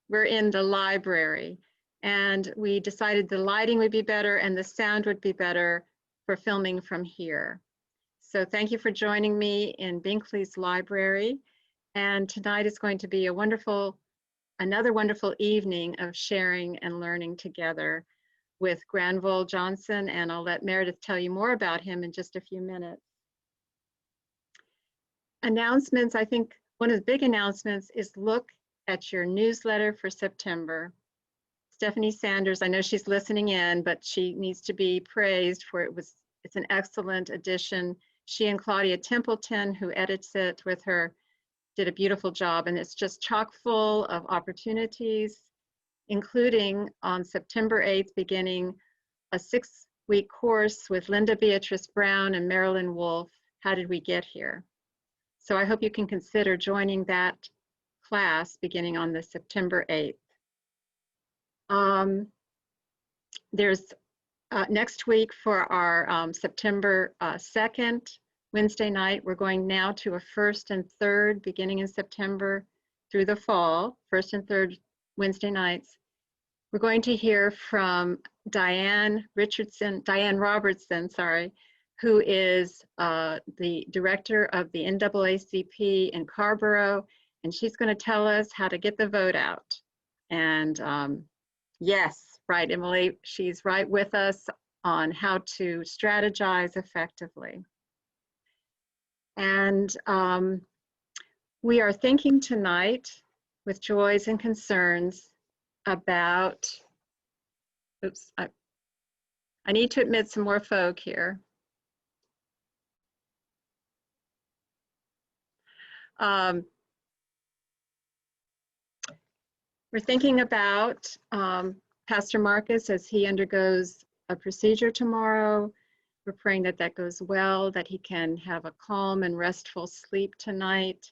we're in the library, and we decided the lighting would be better and the sound would be better for filming from here. So thank you for joining me in Binkley's library. And tonight is going to be another wonderful evening of sharing and learning together with Granvel Johnson, and I'll let Meredith tell you more about him in just a few minutes. Announcements, I think one of the big announcements is look at your newsletter for September. Stephanie Sanders, I know she's listening in, but she needs to be praised for it's an excellent edition. She and Claudia Templeton, who edits it with her, did a beautiful job, and it's just chock full of opportunities, including on September 8th, beginning a 6-week course with Linda Beatrice Brown and Marilyn Wolfe, How Did We Get Here? So I hope you can consider joining that class beginning on the September 8th. There's next week for our September 2nd, Wednesday night, we're going now to a 1st and 3rd beginning in September through the fall, 1st and 3rd Wednesday nights. We're going to hear from Diane Robertson, who is the director of the NAACP in Carborough, and she's going to tell us how to get the vote out. And yes, right, Emily, she's right with us on how to strategize effectively. And we are thinking tonight with joys and concerns about, oops, I need to admit some more folk here. We're thinking about Pastor Marcus as he undergoes a procedure tomorrow. We're praying that that goes well, that he can have a calm and restful sleep tonight,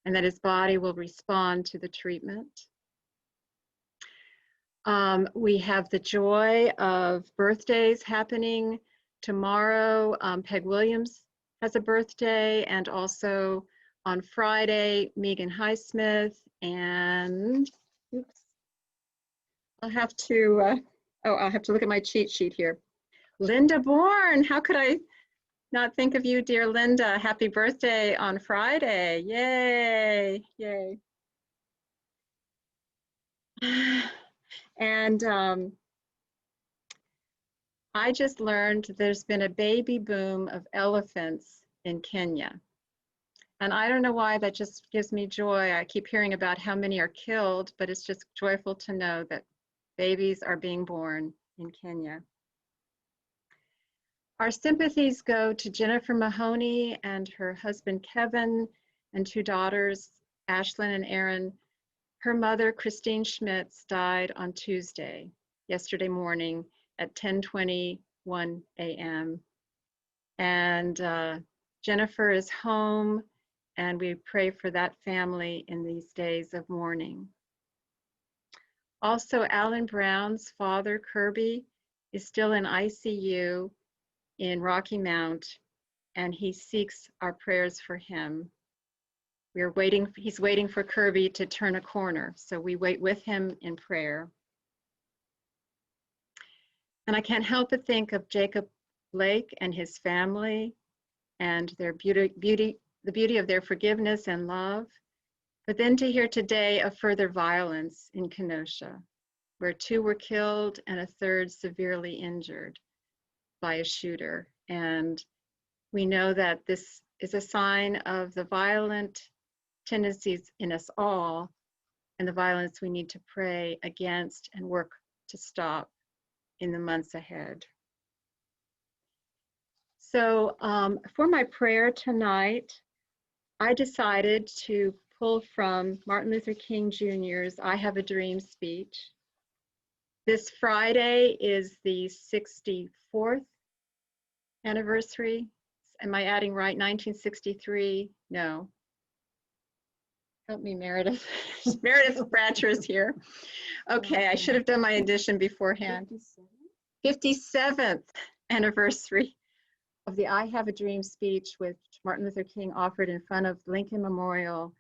and that his body will respond to the treatment. We have the joy of birthdays happening tomorrow. Peg Williams has a birthday, and also on Friday, Megan Highsmith, and oops, I'll have to look at my cheat sheet here. Linda Bourne, how could I not think of you, dear Linda? Happy birthday on Friday. Yay, yay. And I just learned there's been a baby boom of elephants in Kenya. And I don't know why, that just gives me joy. I keep hearing about how many are killed, but it's just joyful to know that babies are being born in Kenya. Our sympathies go to Jennifer Mahoney and her husband Kevin and 2 daughters, Ashlyn and Erin. Her mother, Christine Schmitz, died on Tuesday, yesterday morning at 10:21 a.m. And Jennifer is home, and we pray for that family in these days of mourning. Also, Alan Brown's father, Kirby, is still in ICU in Rocky Mount, and he seeks our prayers for him. He's waiting for Kirby to turn a corner, so we wait with him in prayer. And I can't help but think of Jacob Blake and his family and their the beauty of their forgiveness and love. But then to hear today of further violence in Kenosha, where 2 were killed and a 3rd severely injured by a shooter. And we know that this is a sign of the violent tendencies in us all, and the violence we need to pray against and work to stop in the months ahead. So for my prayer tonight, I decided to pull from Martin Luther King Jr.'s I Have a Dream speech. This Friday is the 64th anniversary. Am I adding right? 1963? No. Help me, Meredith. Meredith Bratcher is here. Okay, I should have done my addition beforehand. 57th anniversary of the I Have a Dream speech, which Martin Luther King offered in front of Lincoln Memorial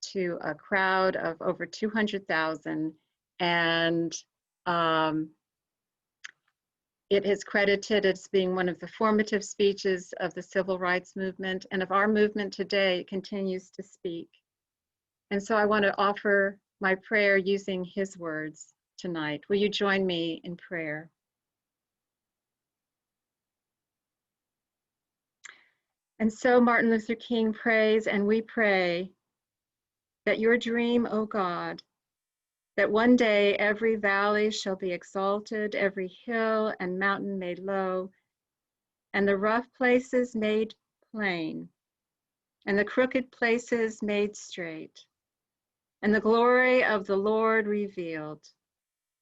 to a crowd of over 200,000, and it is credited as being one of the formative speeches of the civil rights movement and of our movement today. It continues to speak. And so I want to offer my prayer using his words tonight. Will you join me in prayer? And so Martin Luther King prays, and we pray that your dream, O God, that one day every valley shall be exalted, every hill and mountain made low, and the rough places made plain, and the crooked places made straight, and the glory of the Lord revealed,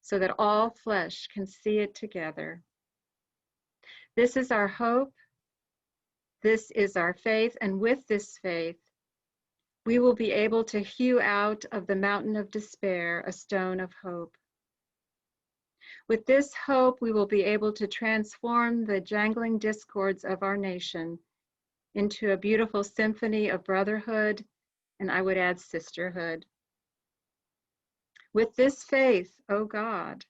so that all flesh can see it together. This is our hope. This is our faith, and with this faith, we will be able to hew out of the mountain of despair a stone of hope. With this hope, we will be able to transform the jangling discords of our nation into a beautiful symphony of brotherhood, and I would add sisterhood. With this faith, O God,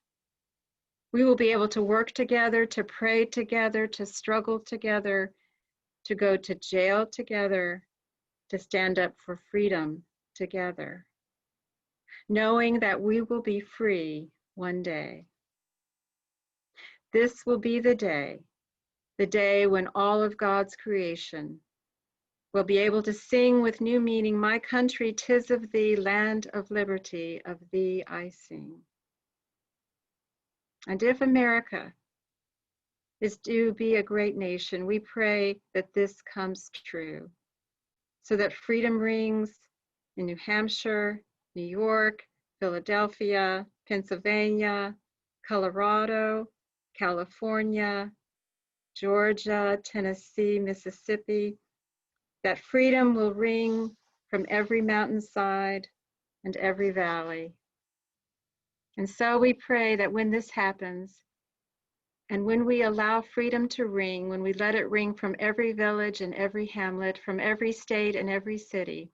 we will be able to work together, to pray together, to struggle together, to go to jail together, to stand up for freedom together, knowing that we will be free one day. This will be the day when all of God's creation will be able to sing with new meaning, my country, 'tis of thee, land of liberty, of thee I sing. And if America is to be a great nation, we pray that this comes true, so that freedom rings in New Hampshire, New York, Philadelphia, Pennsylvania, Colorado, California, Georgia, Tennessee, Mississippi, that freedom will ring from every mountainside and every valley. And so we pray that when this happens, and when we allow freedom to ring, when we let it ring from every village and every hamlet, from every state and every city,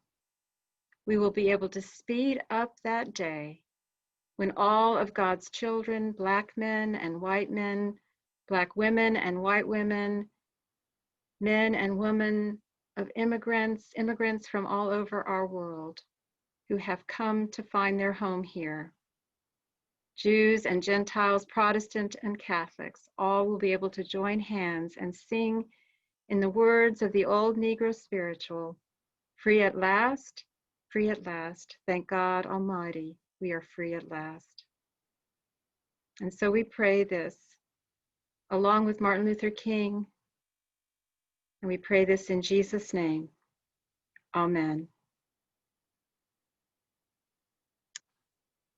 we will be able to speed up that day when all of God's children, Black men and white men, Black women and white women, men and women of immigrants from all over our world who have come to find their home here, Jews and Gentiles, Protestant and Catholics, all will be able to join hands and sing in the words of the old Negro spiritual, free at last, thank God Almighty, we are free at last. And so we pray this along with Martin Luther King, and we pray this in Jesus' name, amen.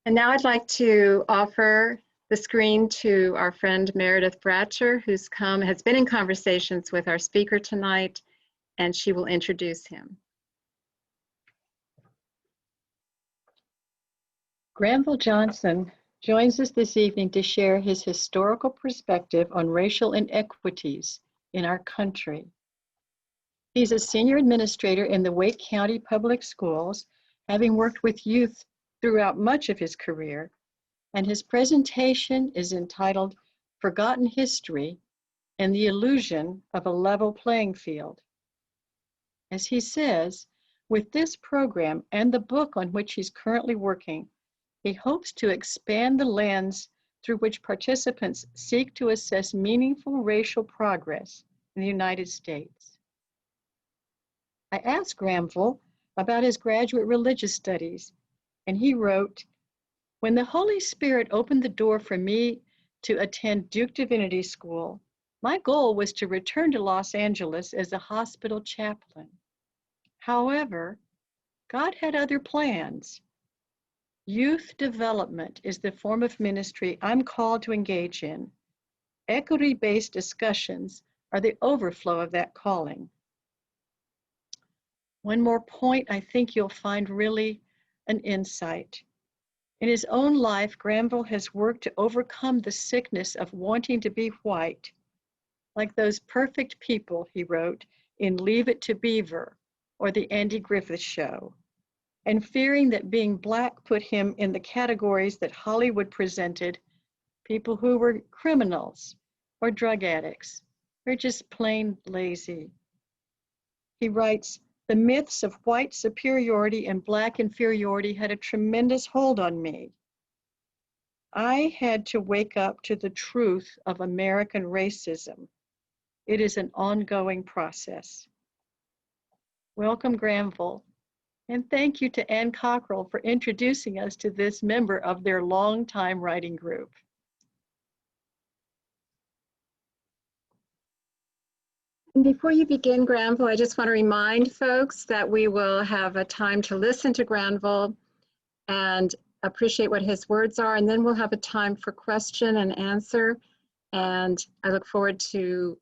And now I'd like to offer the screen to our friend Meredith Bratcher, has been in conversations with our speaker tonight, and she will introduce him. Granvel Johnson joins us this evening to share his historical perspective on racial inequities in our country. He's a senior administrator in the Wake County Public Schools, having worked with youth throughout much of his career, and his presentation is entitled Forgotten History and the Illusion of a Level Playing Field. As he says, with this program and the book on which he's currently working, he hopes to expand the lens through which participants seek to assess meaningful racial progress in the United States. I asked Granvel about his graduate religious studies, and he wrote, when the Holy Spirit opened the door for me to attend Duke Divinity School, my goal was to return to Los Angeles as a hospital chaplain. However, God had other plans. Youth development is the form of ministry I'm called to engage in. Equity-based discussions are the overflow of that calling. One more point I think you'll find really an insight. In his own life, Granvel has worked to overcome the sickness of wanting to be white, like those perfect people, he wrote, in Leave It to Beaver or The Andy Griffith Show. and fearing that being Black put him in the categories that Hollywood presented, people who were criminals or drug addicts or just plain lazy. He writes, "The myths of white superiority and Black inferiority had a tremendous hold on me. I had to wake up to the truth of American racism. It is an ongoing process." Welcome, Granville. And thank you to Ann Cockrell for introducing us to this member of their longtime writing group. And before you begin, Granville, I just want to remind folks that we will have a time to listen to Granville and appreciate what his words are, and then we'll have a time for question and answer. And I look forward to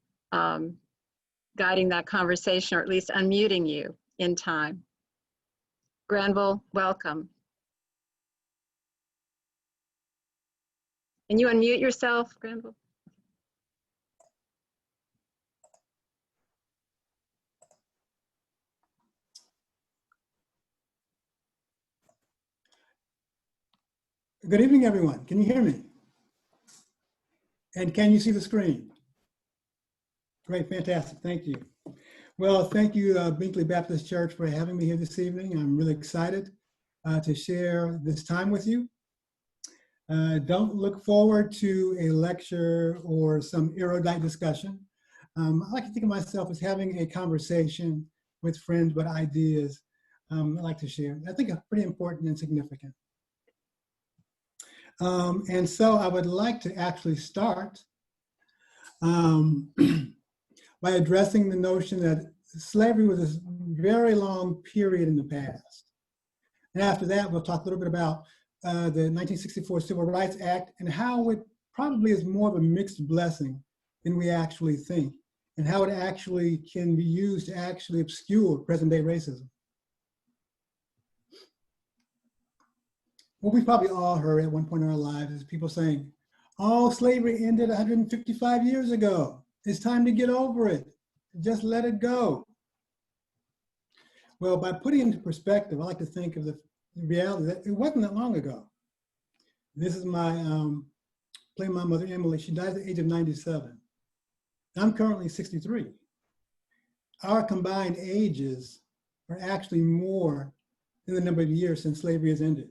guiding that conversation, or at least unmuting you in time. Granville, welcome. Can you unmute yourself, Granville? Good evening, everyone. Can you hear me? And can you see the screen? Great, fantastic, thank you. Well, thank you, Binkley Baptist Church, for having me here this evening. I'm really excited to share this time with you. Don't look forward to a lecture or some erudite discussion. I like to think of myself as having a conversation with friends, but ideas I like to share. I think are pretty important and significant. And so I would like to actually start by addressing the notion that slavery was a very long period in the past. And after that, we'll talk a little bit about the 1964 Civil Rights Act and how it probably is more of a mixed blessing than we actually think, and how it actually can be used to actually obscure present-day racism. What we've probably all heard at one point in our lives is people saying, "Oh, slavery ended 155 years ago. It's time to get over it. Just let it go." Well, by putting it into perspective, I like to think of the reality that it wasn't that long ago. This is playing my mother, Emily. She died at the age of 97. I'm currently 63. Our combined ages are actually more than the number of years since slavery has ended.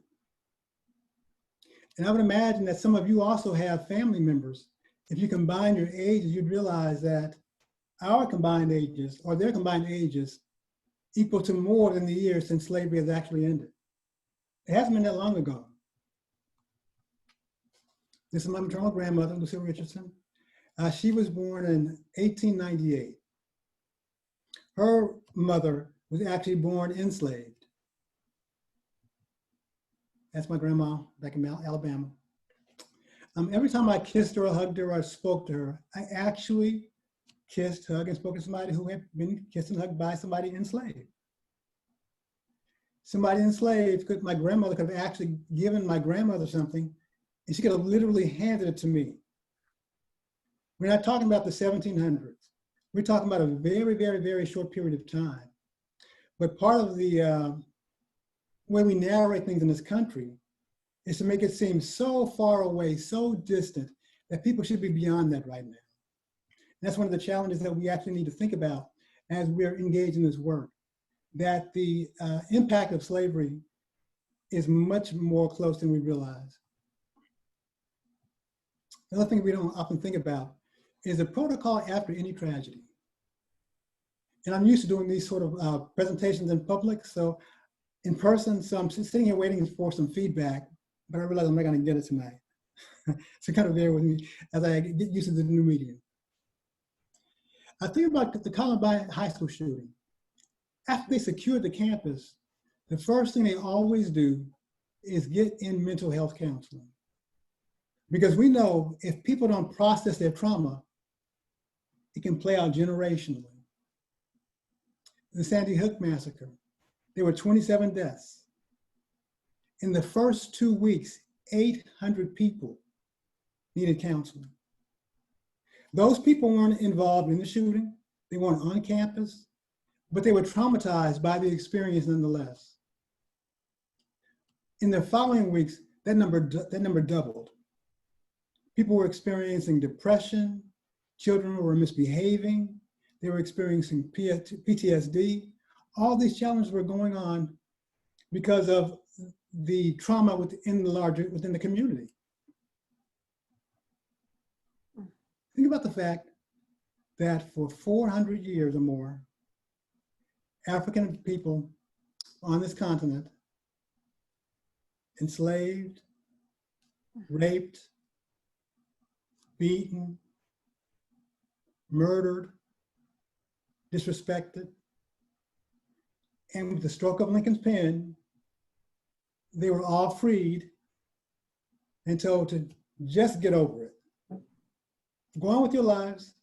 And I would imagine that some of you also have family members. If you combine your ages, you'd realize that our combined ages, or their combined ages, equal to more than the years since slavery has actually ended. It hasn't been that long ago. This is my maternal grandmother, Lucille Richardson. She was born in 1898. Her mother was actually born enslaved. That's my grandma back in Alabama. Every time I kissed her or hugged her or spoke to her, I actually kissed, hugged, and spoke to somebody who had been kissed and hugged by somebody enslaved. Somebody enslaved, my grandmother could have actually given my grandmother something, and she could have literally handed it to me. We're not talking about the 1700s. We're talking about a very, very, very short period of time. But part of the way we narrate things in this country is to make it seem so far away, so distant, that people should be beyond that right now. And that's one of the challenges that we actually need to think about as we're engaged in this work, that the impact of slavery is much more close than we realize. Another thing we don't often think about is the protocol after any tragedy. And I'm used to doing these sort of presentations in public, so in person, so I'm sitting here waiting for some feedback, but I realize I'm not gonna get it tonight. So kind of bear with me as I get used to the new medium. I think about the Columbine High School shooting. After they secured the campus, the first thing they always do is get in mental health counseling. Because we know if people don't process their trauma, it can play out generationally. The Sandy Hook massacre, there were 27 deaths. In the first 2 weeks, 800 people needed counseling. Those people weren't involved in the shooting, they weren't on campus, but they were traumatized by the experience nonetheless. In the following weeks, that number doubled. People were experiencing depression, children were misbehaving, they were experiencing PTSD. All these challenges were going on because of the trauma within the community. Think about the fact that for 400 years or more, African people on this continent enslaved, raped, beaten, murdered, disrespected, and with the stroke of Lincoln's pen, they were all freed and told to just get over it. Go on with your lives,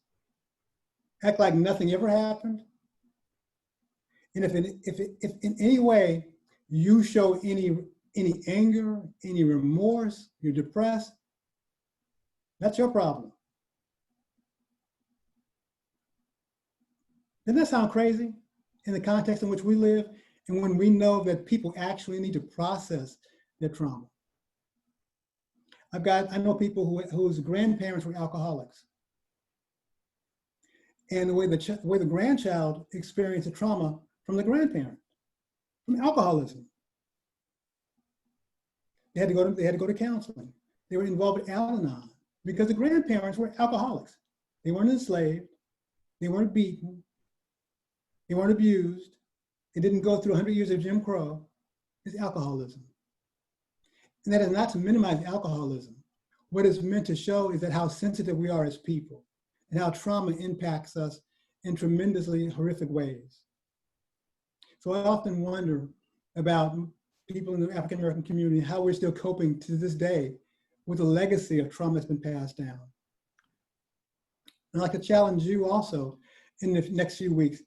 act like nothing ever happened, and if in any way you show any anger, any remorse, you're depressed, that's your problem. Doesn't that sound crazy in the context in which we live and when we know that people actually need to process their trauma? I know people whose grandparents were alcoholics. And the way the grandchild experienced the trauma from the grandparent, from alcoholism. They had to go to counseling. They were involved in Al-Anon because the grandparents were alcoholics. They weren't enslaved. They weren't beaten. They weren't abused. They didn't go through 100 years of Jim Crow. It's alcoholism. And that is not to minimize alcoholism. What it's meant to show is that how sensitive we are as people and how trauma impacts us in tremendously horrific ways. So I often wonder about people in the African American community, how we're still coping to this day with the legacy of trauma that's been passed down. And I'd like to challenge you also in the next few weeks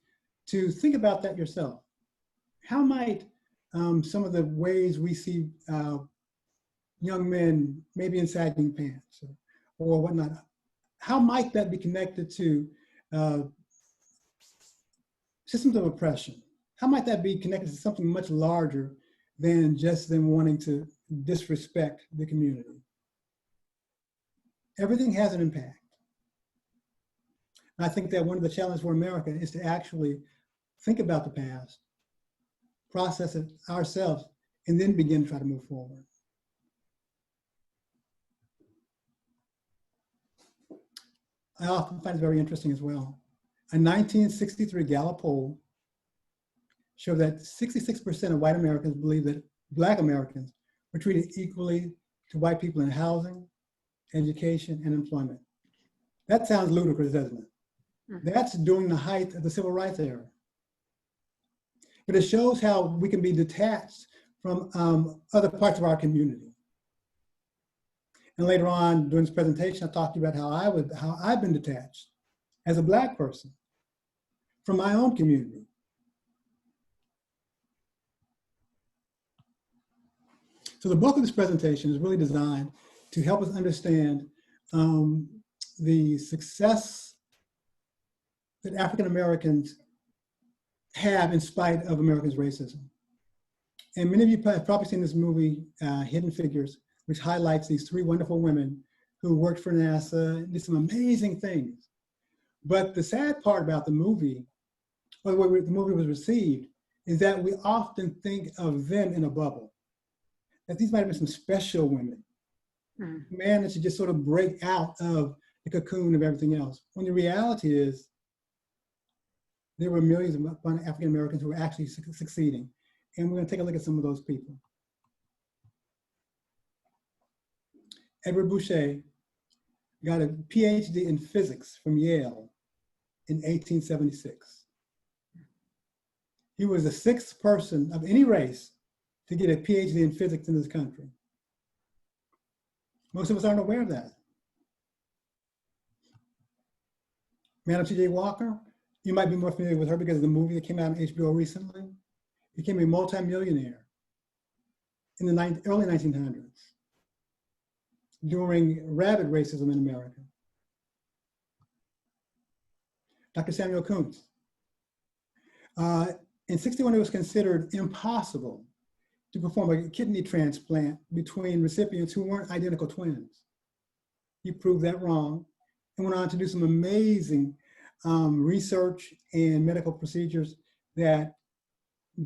to think about that yourself. How might some of the ways we see young men maybe in sagging pants or whatnot, how might that be connected to systems of oppression? How might that be connected to something much larger than just them wanting to disrespect the community? Everything has an impact. And I think that one of the challenges for America is to actually think about the past, process it ourselves, and then begin to try to move forward. I often find it very interesting as well. A 1963 Gallup poll showed that 66% of white Americans believe that Black Americans were treated equally to white people in housing, education, and employment. That sounds ludicrous, doesn't it? Mm-hmm. That's during the height of the Civil Rights era. But it shows how we can be detached from other parts of our community. And later on during this presentation, I talked to you about how I've been detached as a Black person from my own community. So the bulk of this presentation is really designed to help us understand the success that African Americans have in spite of America's racism. And many of you have probably seen this movie, Hidden Figures, which highlights these three wonderful women who worked for NASA and did some amazing things. But the sad part about the movie, or the way the movie was received, is that we often think of them in a bubble. That these might have been some special women, managed to just sort of break out of the cocoon of everything else. When the reality is, there were millions of African Americans who were actually succeeding. And we're gonna take a look at some of those people. Edward Boucher got a PhD in physics from Yale in 1876. He was the sixth person of any race to get a PhD in physics in this country. Most of us aren't aware of that. Madam C.J. Walker, you might be more familiar with her because of the movie that came out on HBO recently. Became a multimillionaire in the early 1900s during rabid racism in America. Dr. Samuel Kuntz. In '61, it was considered impossible to perform a kidney transplant between recipients who weren't identical twins. He proved that wrong and went on to do some amazing research and medical procedures that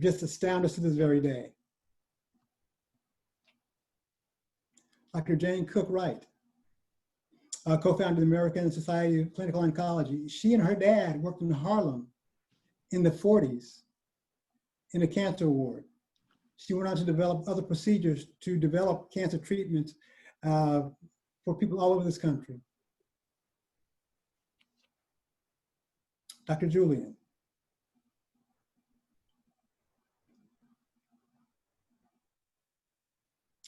just astound us to this very day. Dr. Jane Cook Wright, co-founder of the American Society of Clinical Oncology. She and her dad worked in Harlem in the 40s in a cancer ward. She went on to develop other procedures to develop cancer treatments for people all over this country. Dr. Julian.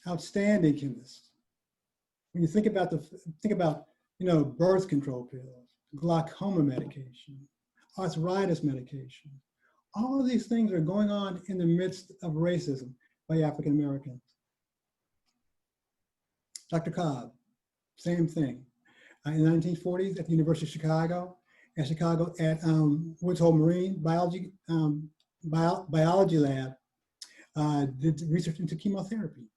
Outstanding chemist. When you think about birth control pills, glaucoma medication, arthritis medication, all of these things are going on in the midst of racism by African Americans. Dr. Cobb, same thing. In the 1940s at the University of Chicago, at Woods Hole Marine Biology Lab, did research into chemotherapy.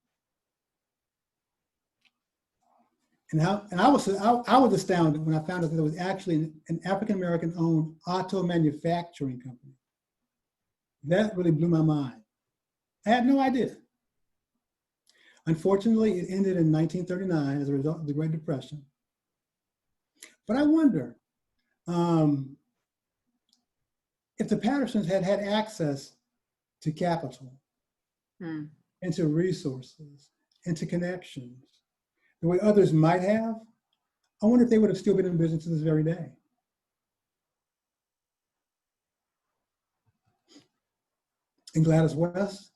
And I was astounded when I found out that there was actually an African-American owned auto manufacturing company. That really blew my mind. I had no idea. Unfortunately, it ended in 1939 as a result of the Great Depression. But I wonder if the Pattersons had had access to capital and to resources and to connections the way others might have, I wonder if they would have still been in business to this very day. And Gladys West,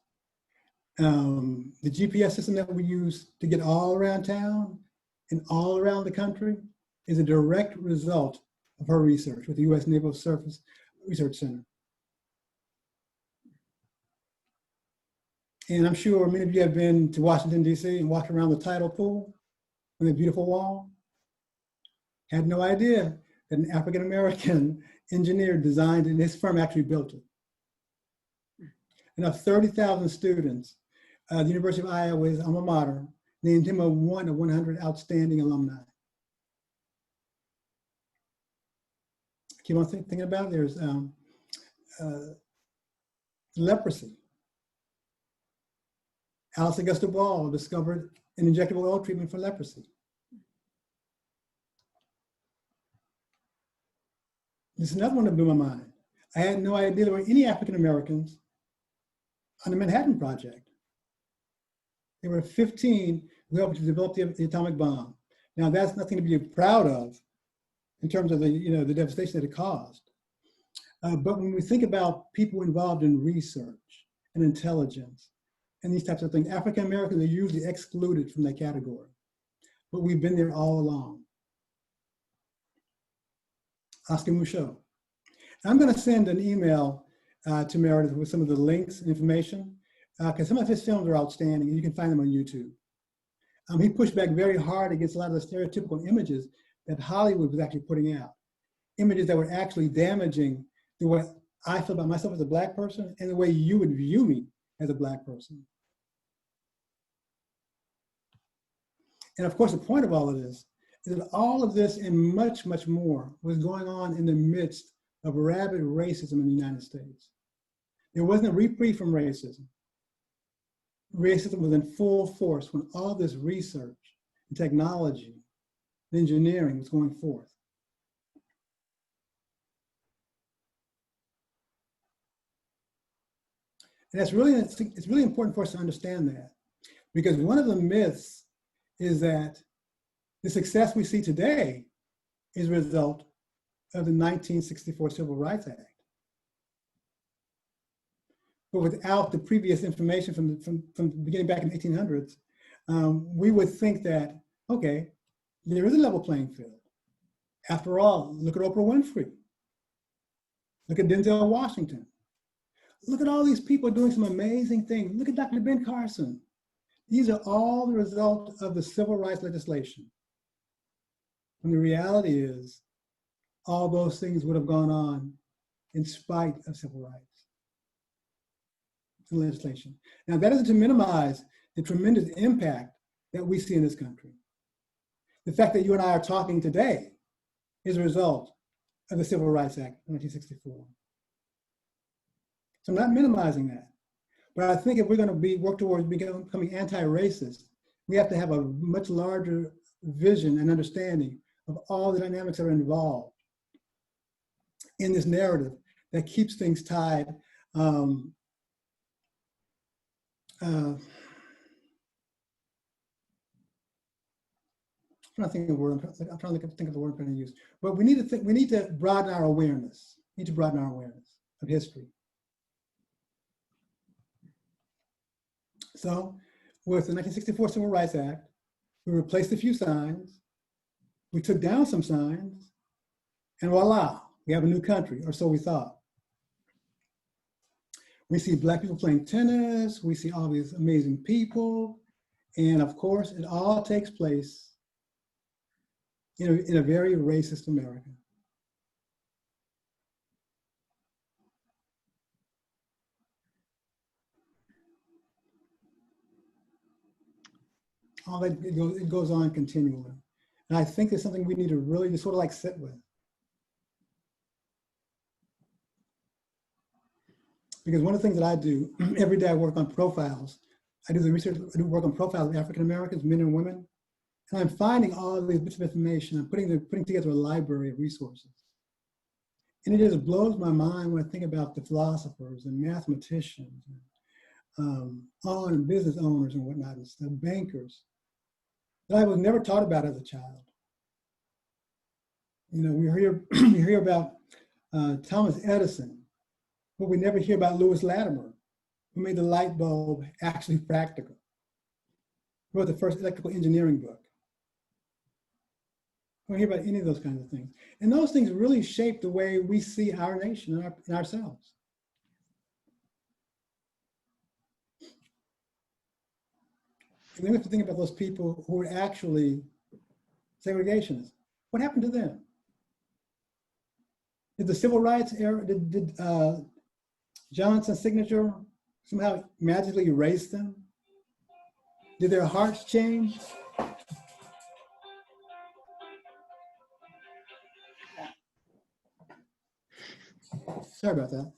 the GPS system that we use to get all around town and all around the country is a direct result of her research with the U.S. Naval Surface Research Center. And I'm sure many of you have been to Washington, D.C. and walked around the tidal pool on the beautiful wall. Had no idea that an African-American engineer designed it, and his firm actually built it. And of 30,000 students, the University of Iowa's alma mater named him one of 100 outstanding alumni. Keep on thinking about it. There's leprosy. Alice Augusta Ball discovered an injectable oil treatment for leprosy. This is another one that blew my mind. I had no idea there were any African Americans on the Manhattan Project. There were 15 who helped to develop the atomic bomb. Now that's nothing to be proud of in terms of the devastation that it caused. But when we think about people involved in research and intelligence and these types of things, African Americans are usually excluded from that category. But we've been there all along. Oscar Micheaux. I'm going to send an email to Meredith with some of the links and information, because some of his films are outstanding, and you can find them on YouTube. He pushed back very hard against a lot of the stereotypical images that Hollywood was actually putting out, images that were actually damaging the way I feel about myself as a Black person and the way you would view me as a Black person. And of course, the point of all of this is that all of this and much, much more was going on in the midst of rabid racism in the United States. There wasn't a reprieve from racism. Racism was in full force when all this research and technology and engineering was going forth. And it's really important for us to understand that, because one of the myths is that the success we see today is a result of the 1964 Civil Rights Act. But without the previous information from the beginning back in the 1800s, we would think that, okay, there is a level playing field. After all, look at Oprah Winfrey. Look at Denzel Washington. Look at all these people doing some amazing things. Look at Dr. Ben Carson. These are all the result of the civil rights legislation. And the reality is, all those things would have gone on in spite of civil rights. in legislation. Now, that isn't to minimize the tremendous impact that we see in this country. The fact that you and I are talking today is a result of the Civil Rights Act of 1964. So I'm not minimizing that. But I think if we're going to work towards becoming anti-racist, we have to have a much larger vision and understanding of all the dynamics that are involved in this narrative that keeps things tied. I'm trying to think of the word. I'm trying to think of the word I'm going to use. But we need to broaden our awareness. We need to broaden our awareness of history. So, with the 1964 Civil Rights Act, we replaced a few signs. We took down some signs, and voila, we have a new country, or so we thought. We see Black people playing tennis. We see all these amazing people, and of course, it all takes place in a very racist America. All that it goes on continually, and I think it's something we need to really just sort of like sit with, because one of the things that I do every day, I work on profiles. I do the research. I do work on profiles of African Americans, men and women. And I'm finding all of these bits of information. I'm putting together a library of resources. And it just blows my mind when I think about the philosophers and mathematicians, and business owners and whatnot, and the bankers that I was never taught about as a child. We hear about Thomas Edison, but we never hear about Lewis Latimer, who made the light bulb actually practical. Who wrote the first electrical engineering book. We don't hear about any of those kinds of things. And those things really shape the way we see our nation and ourselves. And then we have to think about those people who were actually segregationists. What happened to them? Did the civil rights era, did Johnson's signature somehow magically erase them? Did their hearts change? Sorry about that.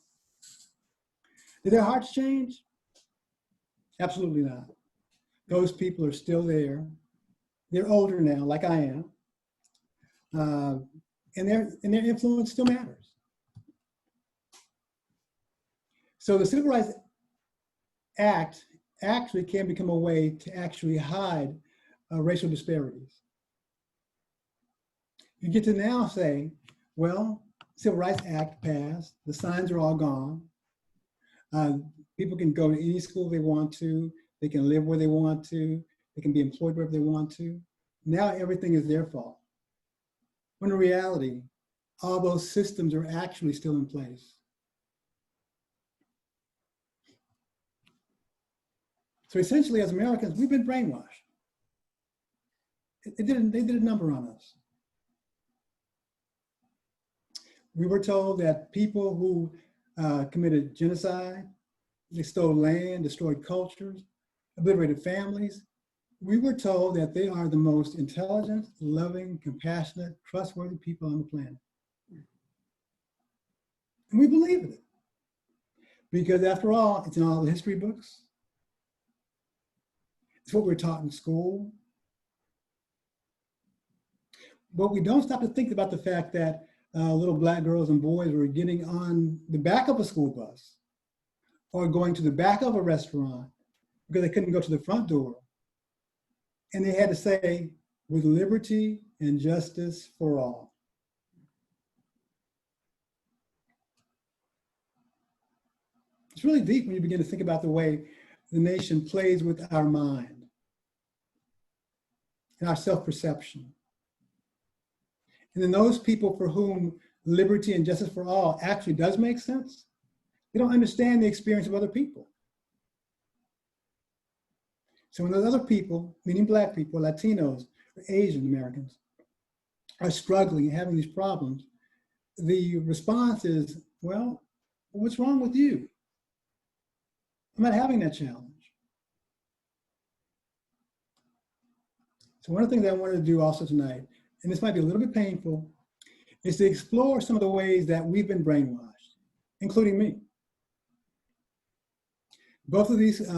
Did their hearts change? Absolutely not. Those people are still there. They're older now, like I am. And their influence still matters. So the Civil Rights Act actually can become a way to actually hide racial disparities. You get to now say, well, Civil Rights Act passed, the signs are all gone. People can go to any school they want to, they can live where they want to, they can be employed wherever they want to. Now everything is their fault. When in reality, all those systems are actually still in place. So essentially, as Americans, we've been brainwashed. They did a number on us. We were told that people who committed genocide, they stole land, destroyed cultures, obliterated families, we were told that they are the most intelligent, loving, compassionate, trustworthy people on the planet. And we believed it. Because after all, it's in all the history books. It's what we're taught in school. But we don't stop to think about the fact that little Black girls and boys were getting on the back of a school bus or going to the back of a restaurant because they couldn't go to the front door. And they had to say, with liberty and justice for all. It's really deep when you begin to think about the way the nation plays with our mind and our self-perception. And then those people for whom liberty and justice for all actually does make sense, they don't understand the experience of other people. So when those other people, meaning Black people, Latinos, or Asian Americans, are struggling and having these problems, the response is, well, what's wrong with you? I'm not having that challenge. So one of the things I wanted to do also tonight, and this might be a little bit painful, is to explore some of the ways that we've been brainwashed, including me. Both of these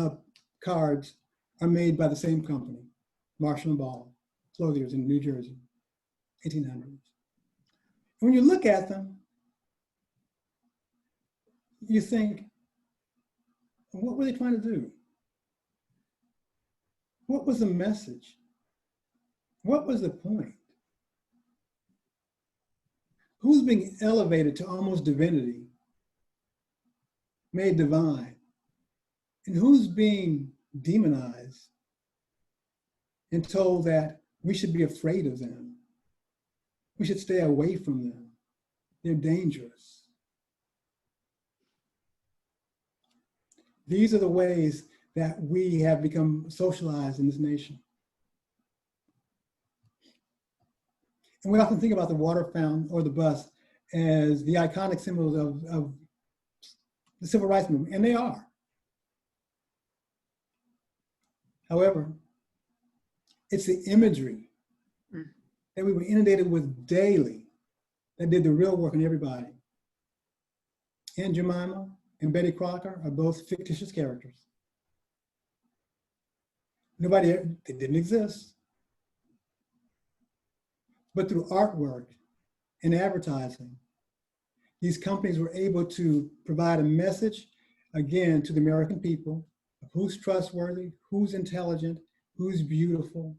cards are made by the same company, Marshall & Ball, clothiers in New Jersey, 1800s. And when you look at them, you think, what were they trying to do? What was the message? What was the point? Who's being elevated to almost divinity, made divine? And who's being demonized and told that we should be afraid of them? We should stay away from them. They're dangerous. These are the ways that we have become socialized in this nation. And we often think about the water fountain or the bus as the iconic symbols of the civil rights movement, and they are. However, it's the imagery that we were inundated with daily that did the real work on everybody. Aunt Jemima and Betty Crocker are both fictitious characters. They didn't exist. But through artwork and advertising, these companies were able to provide a message, again, to the American people of who's trustworthy, who's intelligent, who's beautiful,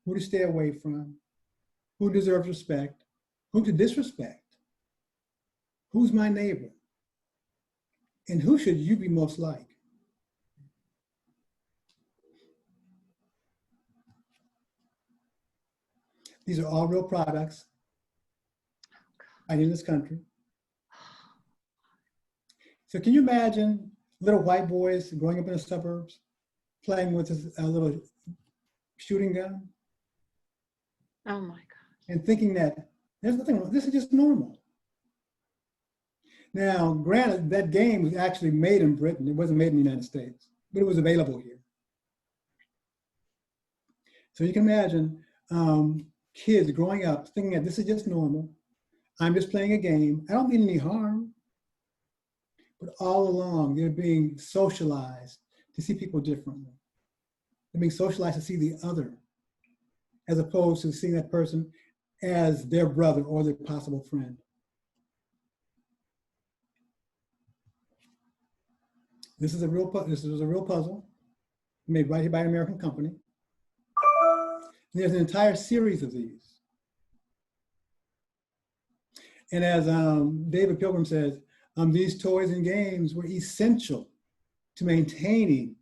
who to stay away from, who deserves respect, who to disrespect, who's my neighbor, and who should you be most like? These are all real products right in this country. So can you imagine little white boys growing up in the suburbs playing with a little shooting gun? Oh my God. And thinking that there's nothing wrong, this is just normal. Now, granted, that game was actually made in Britain. It wasn't made in the United States, but it was available here. So you can imagine kids growing up thinking that this is just normal. I'm just playing a game. I don't mean any harm. But all along, they're being socialized to see people differently. They're being socialized to see the other, as opposed to seeing that person as their brother or their possible friend. This is a real puzzle made right here by an American company. And there's an entire series of these. And as David Pilgrim says, these toys and games were essential to maintaining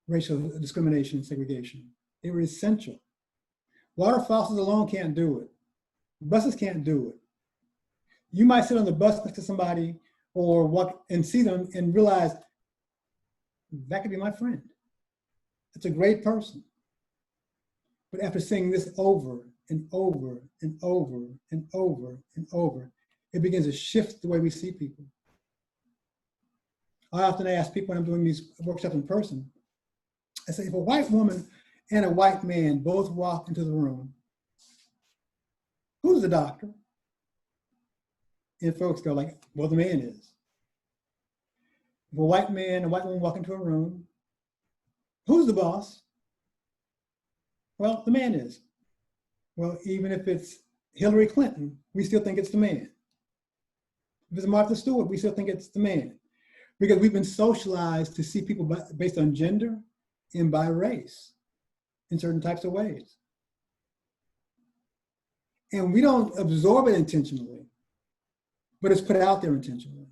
racial discrimination and segregation. They were essential. Water faucets alone can't do it. Buses can't do it. You might sit on the bus next to somebody or walk and see them and realize that could be my friend. That's a great person. But after seeing this over and over and over and over and over, it begins to shift the way we see people. I often ask people when I'm doing these workshops in person, I say, if a white woman and a white man both walk into the room, who's the doctor? And folks go like, well, the man is. If a white man and a white woman walk into a room, who's the boss? Well, the man is. Well, even if it's Hillary Clinton, we still think it's the man. If it's Martha Stewart, we still think it's the man. Because we've been socialized to see people based on gender and by race in certain types of ways. And we don't absorb it intentionally, but it's put out there intentionally.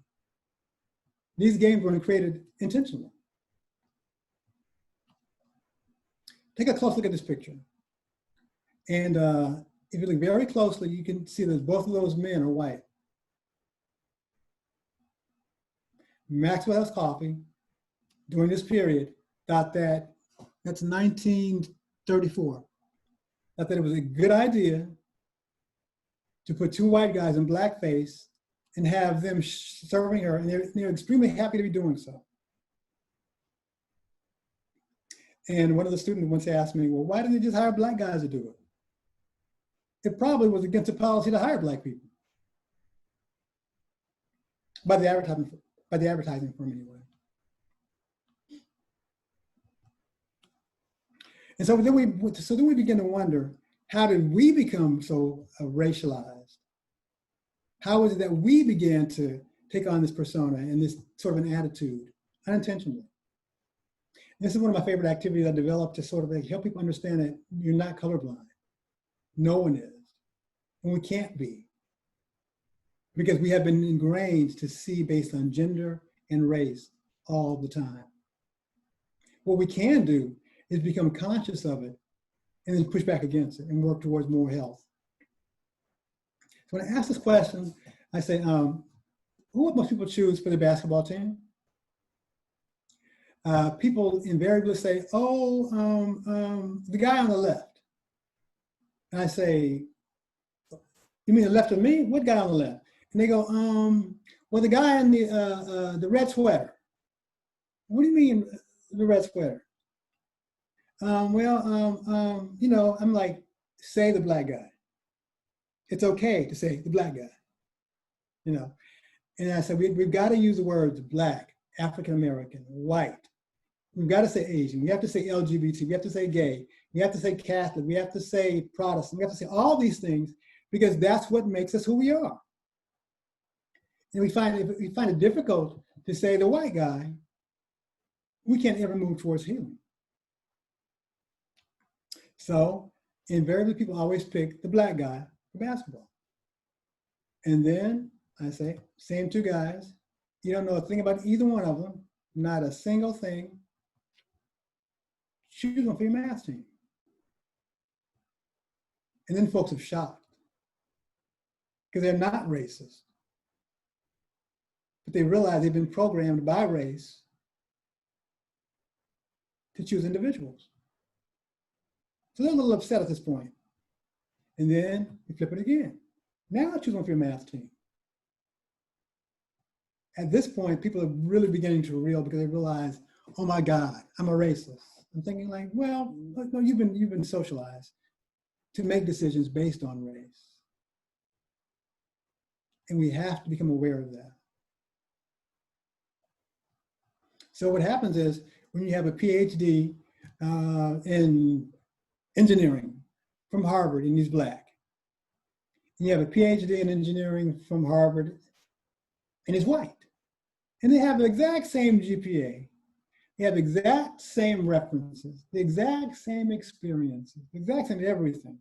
These games were created intentionally. Take a close look at this picture. And if you look very closely, you can see that both of those men are white. Maxwell House Coffee, during this period, thought that, that's 1934, thought that it was a good idea to put two white guys in blackface and have them serving her, and they're extremely happy to be doing so. And one of the students once asked me, well, why didn't they just hire black guys to do it? It probably was against the policy to hire black people. By the advertising firm anyway. And so then we begin to wonder, how did we become so racialized? How is it that we began to take on this persona and this sort of an attitude unintentionally? This is one of my favorite activities I developed to sort of like help people understand that you're not colorblind. No one is, and we can't be, because we have been ingrained to see based on gender and race all the time. What we can do is become conscious of it and then push back against it and work towards more health. So when I ask this question, I say, who would most people choose for the basketball team? People invariably say, oh, the guy on the left. And I say, you mean the left of me? What guy on the left? And they go, well, the guy in the red sweater. What do you mean the red sweater? You know, I'm like, say the black guy. It's okay to say the black guy, you know. And I said, we've got to use the words black, African-American, white. We've got to say Asian. We have to say LGBT. We have to say gay. We have to say Catholic. We have to say Protestant. We have to say all these things because that's what makes us who we are. And we find it difficult to say the white guy, we can't ever move towards healing. So invariably, people always pick the black guy for basketball. And then I say, same two guys. You don't know a thing about either one of them, not a single thing. Choose one for your math team. And then folks are shocked because they're not racist. But they realize they've been programmed by race to choose individuals. So they're a little upset at this point. And then you flip it again. Now choose one for your math team. At this point, people are really beginning to reel because they realize, oh my God, I'm a racist. I'm thinking like, well, no, you've been socialized to make decisions based on race. And we have to become aware of that. So what happens is when you have a PhD in engineering from Harvard and he's black, and you have a PhD in engineering from Harvard and he's white, and they have the exact same GPA, they have the exact same references, the exact same experiences, the exact same everything.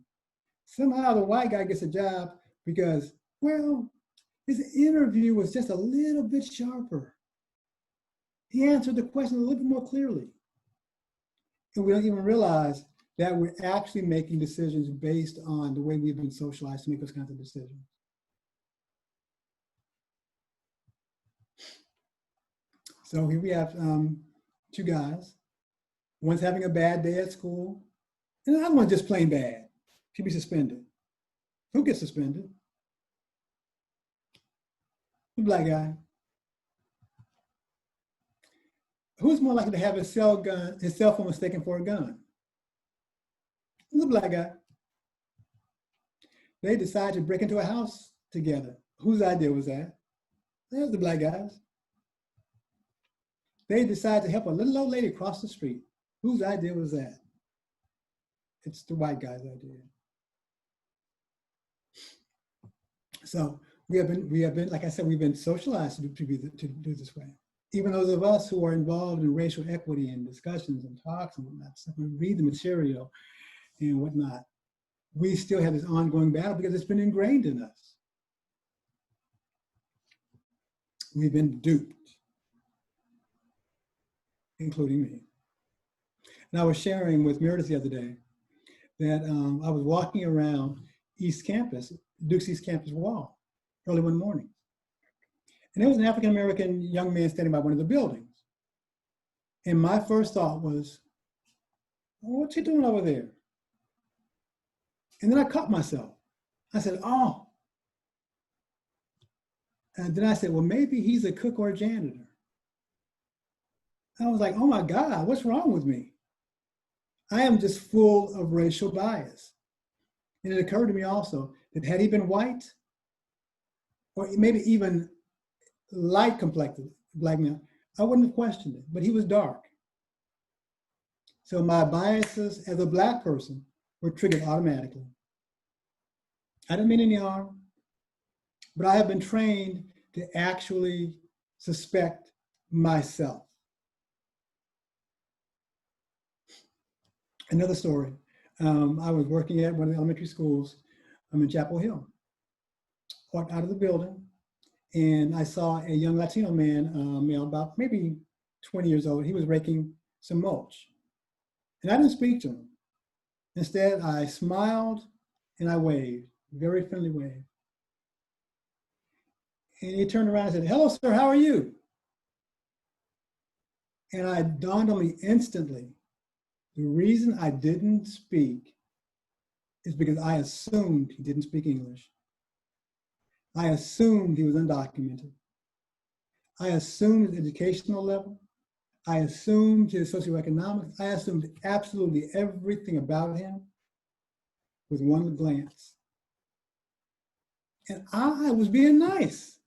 Somehow the white guy gets a job because, well, his interview was just a little bit sharper. He answered the question a little bit more clearly. And we don't even realize that we're actually making decisions based on the way we've been socialized to make those kinds of decisions. So here we have two guys. One's having a bad day at school, and the other one's just plain bad. Should be suspended. Who gets suspended? The black guy. Who's more likely to have his cell phone mistaken for a gun? The black guy. They decide to break into a house together. Whose idea was that? There's the black guys. They decide to help a little old lady cross the street. Whose idea was that? It's the white guy's idea. So we have been, like I said, we've been socialized to do this way. Even those of us who are involved in racial equity and discussions and talks and whatnot, so we read the material and whatnot, we still have this ongoing battle because it's been ingrained in us. We've been duped, including me. And I was sharing with Meredith the other day that I was walking around East Campus, Duke's East Campus wall, early one morning. And there was an African-American young man standing by one of the buildings. And my first thought was, oh, what's he doing over there? And then I caught myself. I said, oh. And then I said, well, maybe he's a cook or a janitor. I was like, oh my God, what's wrong with me? I am just full of racial bias. And it occurred to me also that had he been white, or maybe even light complected black man, I wouldn't have questioned it, but he was dark. So my biases as a black person were triggered automatically. I didn't mean any harm, but I have been trained to actually suspect myself. Another story. I was working at one of the elementary schools. I'm in Chapel Hill. Walked out of the building, and I saw a young Latino man, male, about maybe 20 years old. He was raking some mulch. And I didn't speak to him. Instead, I smiled and I waved, very friendly wave. And he turned around and said, "Hello, sir, how are you?" And it dawned on me instantly, the reason I didn't speak is because I assumed he didn't speak English. I assumed he was undocumented. I assumed his educational level. I assumed his socioeconomics. I assumed absolutely everything about him with one glance. And I was being nice.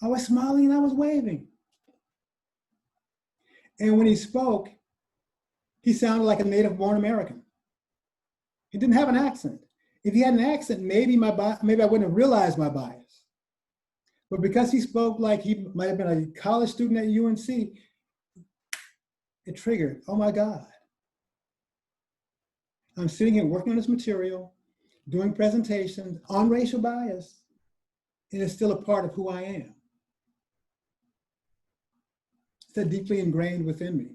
I was smiling and I was waving. And when he spoke, he sounded like a native-born American. He didn't have an accent. If he had an accent, maybe I wouldn't have realized my bias. But because he spoke like he might have been a college student at UNC, it triggered, oh my God. I'm sitting here working on this material, doing presentations on racial bias, and it's still a part of who I am. It's that deeply ingrained within me.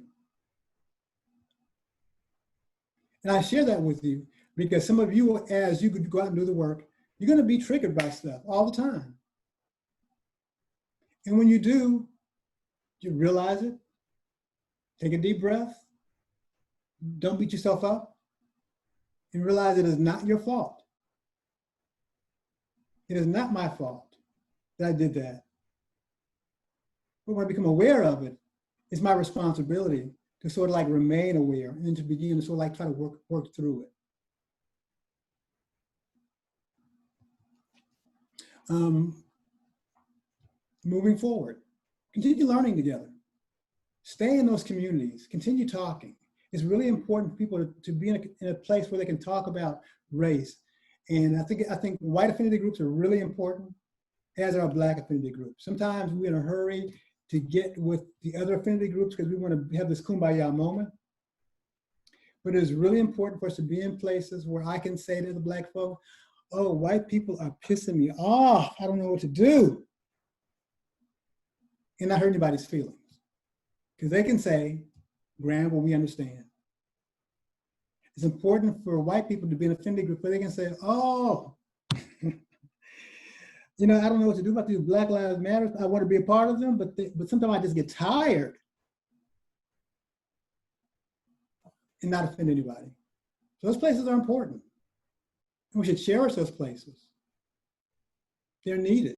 And I share that with you because some of you, as you go out and do the work, you're going to be triggered by stuff all the time. And when you do, you realize it, take a deep breath, don't beat yourself up, and realize it is not your fault. It is not my fault that I did that. But when I become aware of it, it's my responsibility to sort of like remain aware and to begin to sort of like try to work through it. Moving forward, continue learning together. Stay in those communities, continue talking. It's really important for people to be in a place where they can talk about race. And I think white affinity groups are really important, as are Black affinity groups. Sometimes we're in a hurry to get with the other affinity groups because we want to have this kumbaya moment. But it's really important for us to be in places where I can say to the Black folk, oh, white people are pissing me off. I don't know what to do. And not hurt anybody's feelings. Because they can say, Granvel, we understand. It's important for white people to be in an affinity group where they can say, oh, you know, I don't know what to do about these Black Lives Matter. I want to be a part of them, but sometimes I just get tired and not offend anybody. So those places are important. And we should cherish those places. They're needed.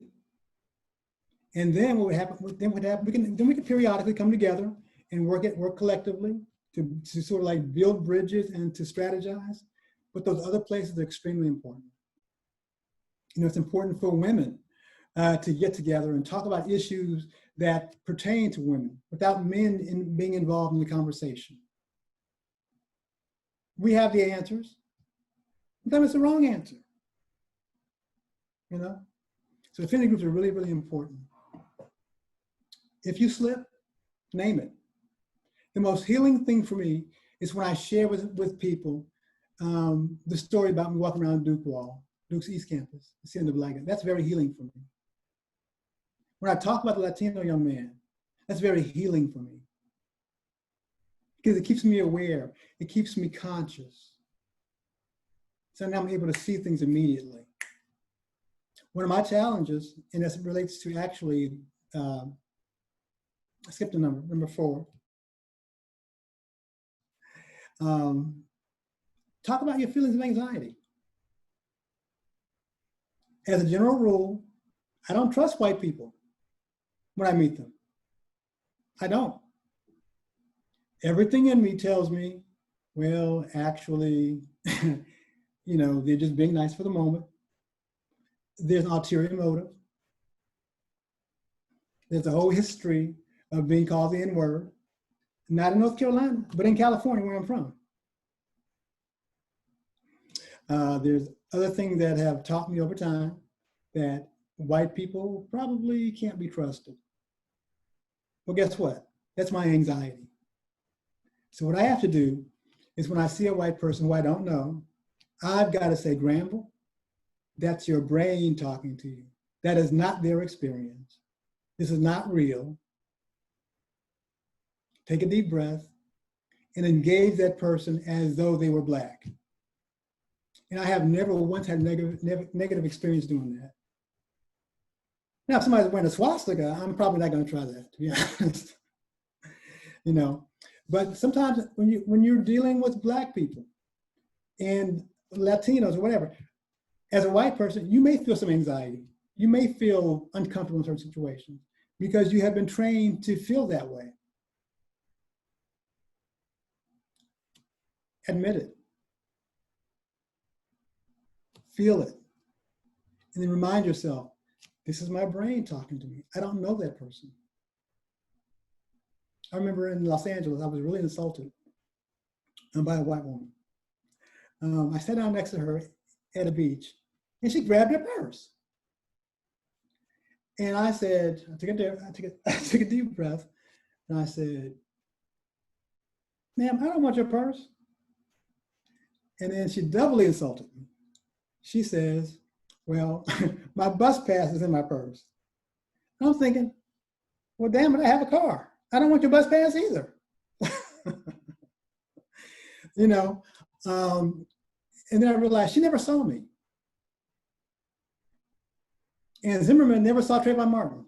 And then what would happen? We can periodically come together and work collectively to sort of like build bridges and to strategize. But those other places are extremely important. You know, it's important for women to get together and talk about issues that pertain to women without men being involved in the conversation. We have the answers. Sometimes it's the wrong answer. You know? So affinity groups are really, really important. If you slip, name it. The most healing thing for me is when I share with people the story about me walking around Duke's East Campus, seeing the Black. That's very healing for me. When I talk about the Latino young man, that's very healing for me. Because it keeps me aware, it keeps me conscious. So now I'm able to see things immediately. One of my challenges, and this relates to actually, I skipped a number 4. Talk about your feelings of anxiety. As a general rule, I don't trust white people when I meet them. I don't. Everything in me tells me well, actually, they're just being nice for the moment. There's an ulterior motive. There's a whole history of being called the N-word, not in North Carolina, but in California, where I'm from. There's other things that have taught me over time that white people probably can't be trusted. Well, guess what? That's my anxiety. So what I have to do is when I see a white person who I don't know, I've got to say, Granvel, that's your brain talking to you. That is not their experience. This is not real. Take a deep breath and engage that person as though they were Black. And I have never once had negative experience doing that. Now, if somebody's wearing a swastika, I'm probably not going to try that, to be honest. But sometimes when you're dealing with Black people and Latinos or whatever, as a white person, you may feel some anxiety. You may feel uncomfortable in certain situations because you have been trained to feel that way. Admit it. Feel it. And then remind yourself, this is my brain talking to me. I don't know that person. I remember in Los Angeles, I was really insulted by a white woman. I sat down next to her at a beach and she grabbed her purse. And I said, I took a deep breath and I said, ma'am, I don't want your purse. And then she doubly insulted me. She says, well, my bus pass is in my purse. And I'm thinking, well, damn it, I have a car. I don't want your bus pass either. And then I realized she never saw me. And Zimmerman never saw Trayvon Martin.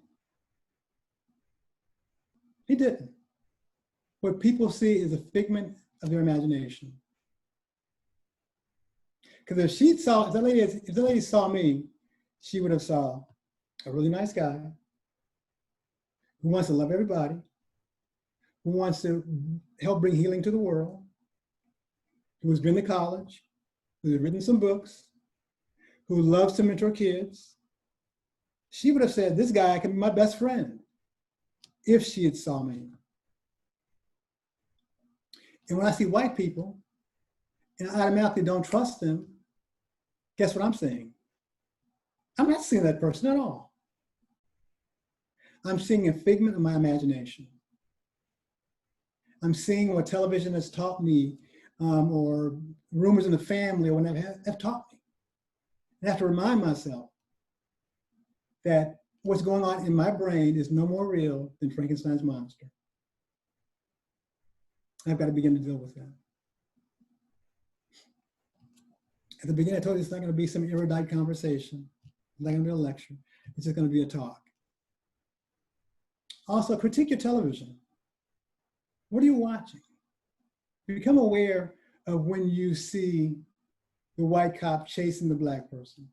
He didn't. What people see is a figment of their imagination. Because if the lady saw me, she would have saw a really nice guy who wants to love everybody, who wants to help bring healing to the world, who has been to college, who has written some books, who loves to mentor kids. She would have said, this guy can be my best friend if she had saw me. And when I see white people and I automatically don't trust them, guess what I'm saying? I'm not seeing that person at all. I'm seeing a figment of my imagination. I'm seeing what television has taught me, or rumors in the family or whatever have taught me. I have to remind myself that what's going on in my brain is no more real than Frankenstein's monster. I've got to begin to deal with that. At the beginning, I told you it's not going to be some erudite conversation. It's not going to be a lecture. It's just going to be a talk. Also, critique your television. What are you watching? Become aware of when you see the white cop chasing the Black person.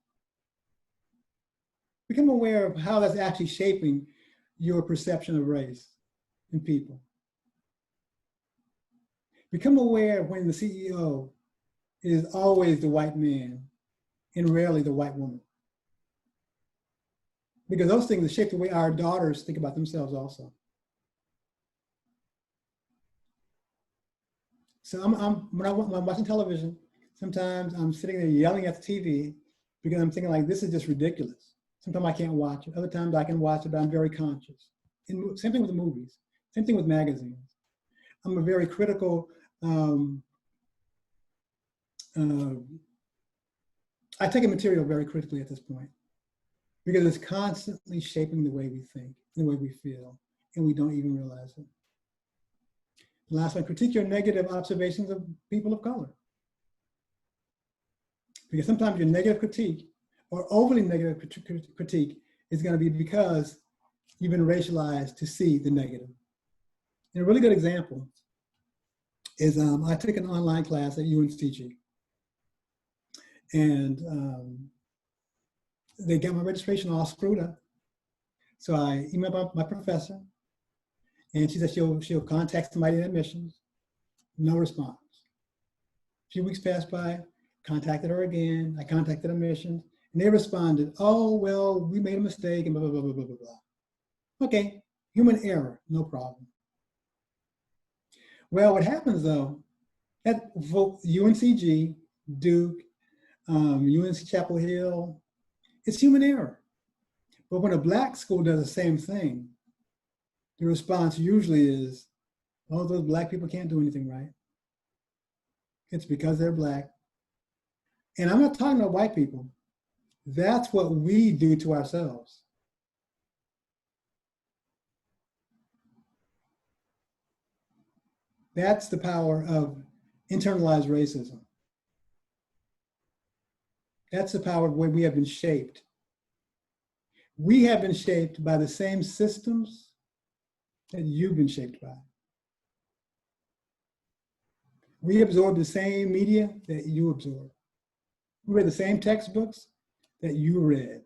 Become aware of how that's actually shaping your perception of race and people. Become aware of when the CEO is always the white man and rarely the white woman. Because those things shape the way our daughters think about themselves also. So when I'm watching television, sometimes I'm sitting there yelling at the TV because I'm thinking like, this is just ridiculous. Sometimes I can't watch it. Other times I can watch it, but I'm very conscious. And same thing with the movies. Same thing with magazines. I'm a very critical, I take a material very critically at this point because it's constantly shaping the way we think, the way we feel, and we don't even realize it. The last one, critique your negative observations of people of color. Because sometimes your negative critique or overly negative critique is going to be because you've been racialized to see the negative. And a really good example is I took an online class at UNCG. And they got my registration all screwed up. So I emailed my professor, and she said she'll contact somebody in admissions. No response. few weeks passed by, contacted her again. I contacted her mission, and they responded, oh, well, we made a mistake, and blah, blah, blah, blah, blah, blah, blah. Okay, human error, no problem. Well, what happens though, at UNCG, Duke, UNC Chapel Hill, it's human error. But when a Black school does the same thing, the response usually is, oh, those Black people can't do anything right. It's because they're Black. And I'm not talking about white people. That's what we do to ourselves. That's the power of internalized racism. That's the power of the way we have been shaped. We have been shaped by the same systems that you've been shaped by. We absorb the same media that you absorb. We read the same textbooks that you read.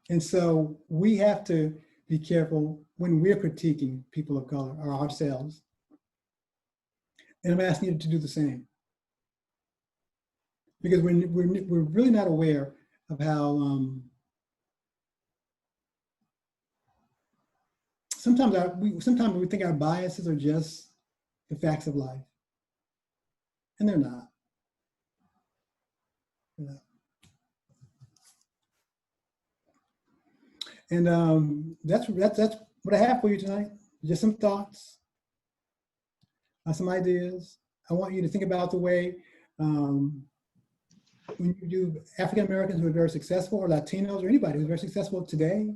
And so we have to be careful when we're critiquing people of color or ourselves. And I'm asking you to do the same. Because we're really not aware of how sometimes we think our biases are just the facts of life. And they're not. They're not. And that's what I have for you tonight. Just some thoughts, some ideas. I want you to think about the way when you do African Americans who are very successful, or Latinos, or anybody who's very successful today,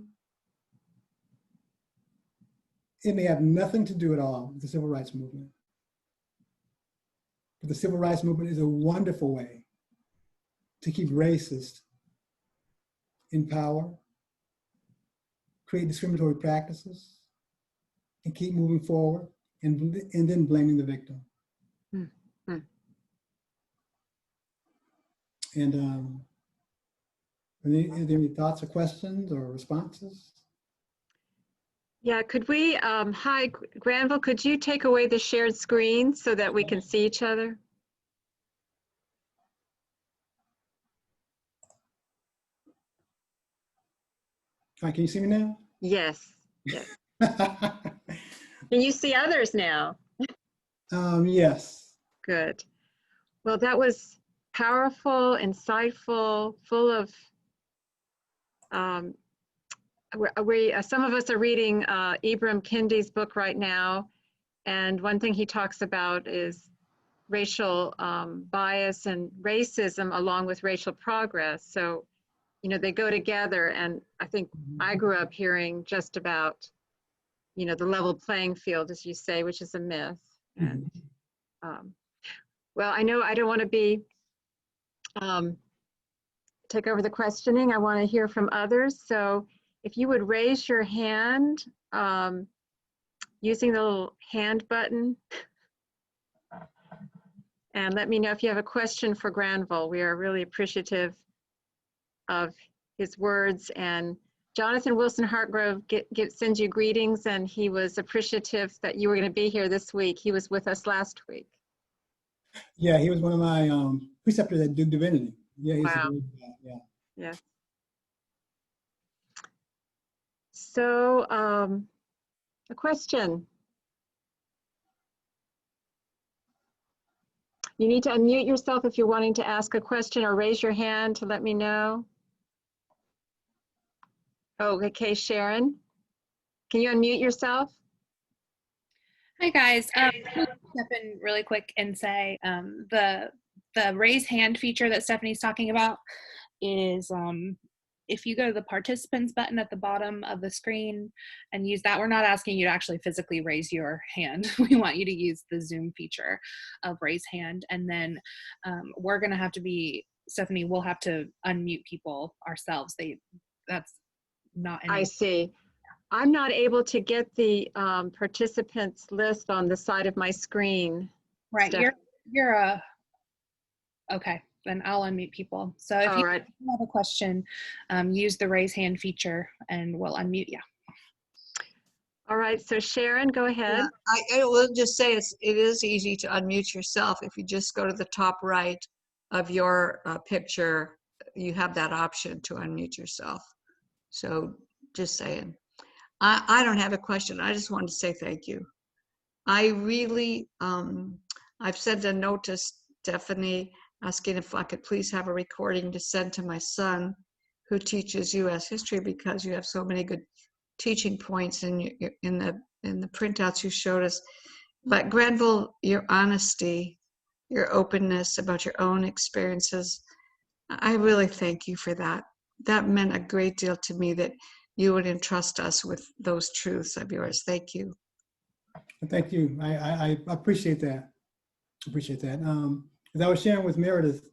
it may have nothing to do at all with the civil rights movement. But the civil rights movement is a wonderful way to keep racists in power, create discriminatory practices, and keep moving forward, and then blaming the victim. Mm-hmm. And are there any thoughts or questions or responses? Yeah, could we, hi, Granville, could you take away the shared screen so that we can see each other? All right, can you see me now? Yes, yes. Can you see others now? Yes. Good. Well, that was powerful, insightful, full of, some of us are reading Ibram Kendi's book right now. And one thing he talks about is racial bias and racism along with racial progress. So, you know, they go together. And I think I grew up hearing just about, you know, the level playing field, as you say, which is a myth. And well, I know I don't want to be take over the questioning. I want to hear from others. So if you would raise your hand using the little hand button and let me know if you have a question for Granville. We are really appreciative of his words. And Jonathan Wilson Hartgrove sends you greetings, and he was appreciative that you were going to be here this week. He was with us last week. Yeah, he was one of my preceptors at Duke Divinity. Yeah, he's Wow. a great guy. Yeah. Yes. So a question. You need to unmute yourself if you're wanting to ask a question, or raise your hand to let me know. Oh, okay, Sharon. Can you unmute yourself? Hi guys, I'll step in really quick and say the raise hand feature that Stephanie's talking about is if you go to the participants button at the bottom of the screen and use that, we're not asking you to actually physically raise your hand. We want you to use the Zoom feature of raise hand, and then we're gonna have to be, Stephanie, we'll have to unmute people ourselves. That's not I see. I'm not able to get the participants list on the side of my screen. Right, you're okay, then I'll unmute people. So if you have a question, use the raise hand feature and we'll unmute you. All right, so Sharon, go ahead. Yeah, I will just say it is easy to unmute yourself. If you just go to the top right of your picture, you have that option to unmute yourself. So just saying. I don't have a question. I just wanted to say thank you. I really, I've sent a note to Stephanie asking if I could please have a recording to send to my son who teaches U.S. history, because you have so many good teaching points in the printouts you showed us. But Granville, your honesty, your openness about your own experiences, I really thank you for that. That meant a great deal to me, that you would entrust us with those truths of yours. Thank you. Thank you. I appreciate that. Appreciate that. As I was sharing with Meredith,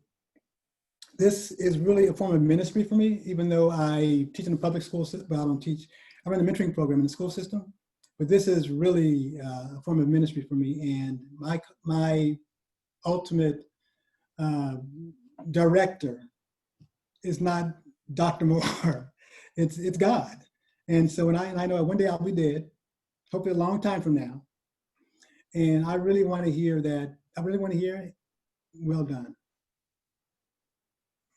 this is really a form of ministry for me, even though I teach in the public school system, but I don't teach. I run the mentoring program in the school system, but this is really a form of ministry for me. And my ultimate director is not Dr. Moore, it's God. And so, and I know one day I'll be dead, hopefully a long time from now. And I really want to hear that. I really want to hear, well done.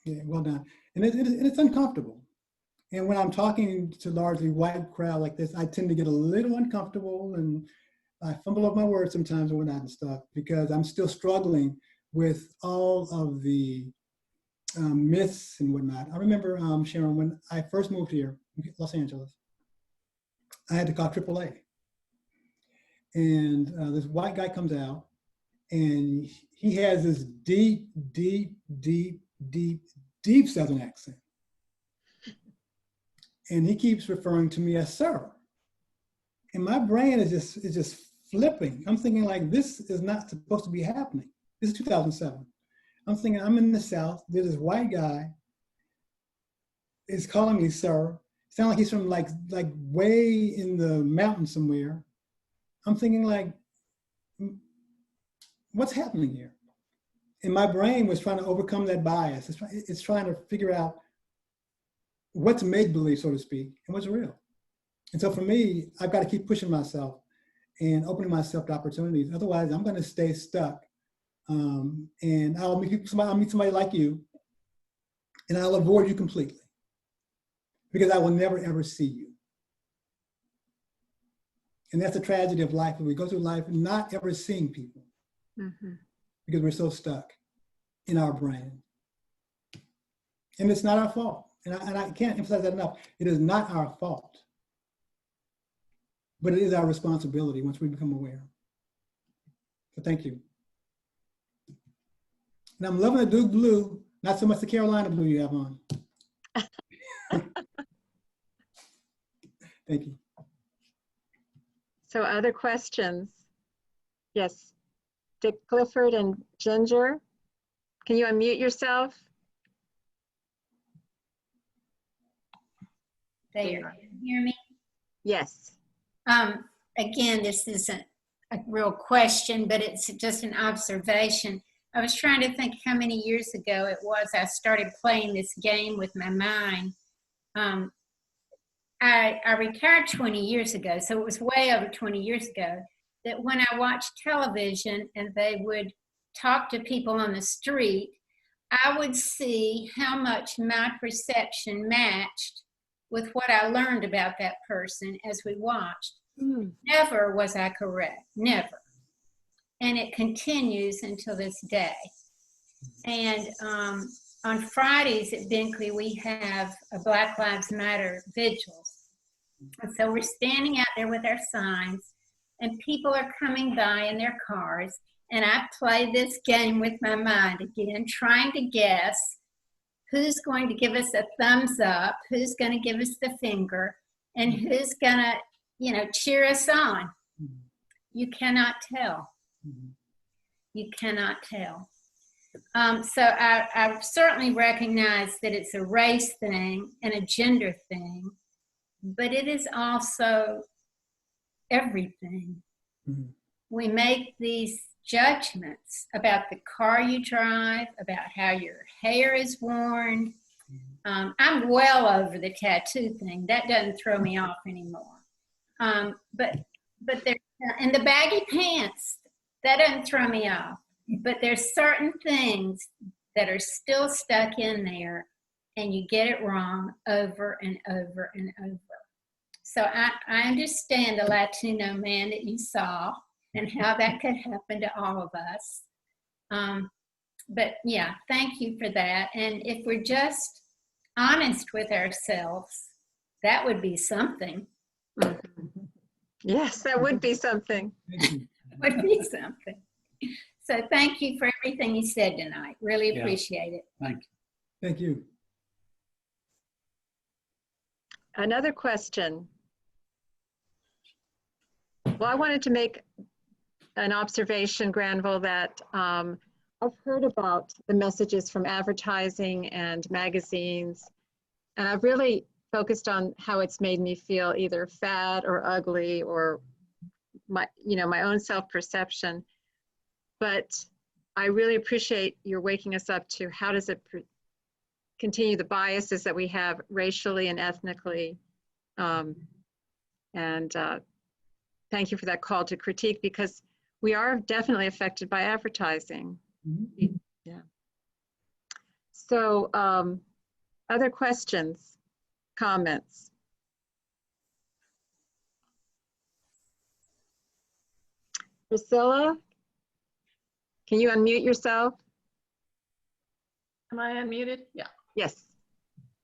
Yeah, well done. And it's uncomfortable. And when I'm talking to largely white crowd like this, I tend to get a little uncomfortable, and I fumble up my words sometimes and whatnot and stuff, because I'm still struggling with all of the myths and whatnot. I remember, Sharon, when I first moved here, Los Angeles, I had to call AAA. And this white guy comes out, and he has this deep, deep, deep, deep, deep Southern accent. And he keeps referring to me as sir. And my brain is just flipping. I'm thinking, like, this is not supposed to be happening. This is 2007. I'm thinking, I'm in the South. There's this white guy is calling me sir. Sound like he's from like way in the mountains somewhere. I'm thinking, like, what's happening here? And my brain was trying to overcome that bias. It's trying to figure out what's make-believe, so to speak, and what's real. And so for me, I've got to keep pushing myself and opening myself to opportunities. Otherwise, I'm going to stay stuck. And I'll meet somebody like you, and I'll avoid you completely, because I will never, ever see you. And that's the tragedy of life. We go through life not ever seeing people, because we're so stuck in our brain. And it's not our fault. And I can't emphasize that enough. It is not our fault. But it is our responsibility once we become aware. So thank you. And I'm loving the Duke blue, not so much the Carolina blue you have on. Thank you. So other questions? Yes, Dick Clifford and Ginger. Can you unmute yourself? There, can you hear me? Yes. Again, this isn't a real question, but it's just an observation. I was trying to think how many years ago it was I started playing this game with my mind. I retired 20 years ago, so it was way over 20 years ago, that when I watched television and they would talk to people on the street, I would see how much my perception matched with what I learned about that person as we watched. Never was I correct, never. And it continues until this day. And on Fridays at Binkley, we have a Black Lives Matter vigils. And so we're standing out there with our signs, and people are coming by in their cars, and I play this game with my mind again, trying to guess who's going to give us a thumbs up, who's going to give us the finger, and who's going to, cheer us on. You cannot tell. You cannot tell. So I certainly recognize that it's a race thing and a gender thing, but it is also everything. We make these judgments about the car you drive, about how your hair is worn. I'm well over the tattoo thing. That doesn't throw me off anymore. But there, and the baggy pants, that doesn't throw me off. But there's certain things that are still stuck in there, and you get it wrong over and over and over. So I understand the Latino man that you saw and how that could happen to all of us. But yeah, thank you for that. And if we're just honest with ourselves, that would be something. Yes, that would be something. Would be something. So thank you for everything you said tonight. Really Yeah. appreciate it. Thank you. Thank you. Another question. Well, I wanted to make an observation, Granville, that I've heard about the messages from advertising and magazines, and I've really focused on how it's made me feel either fat or ugly or my own self-perception. But I really appreciate your waking us up to how does it continue the biases that we have racially and ethnically. Thank you for that call to critique, because we are definitely affected by advertising. Mhm. Yeah. So other questions, comments? Priscilla, can you unmute yourself? Am I unmuted? Yeah. Yes.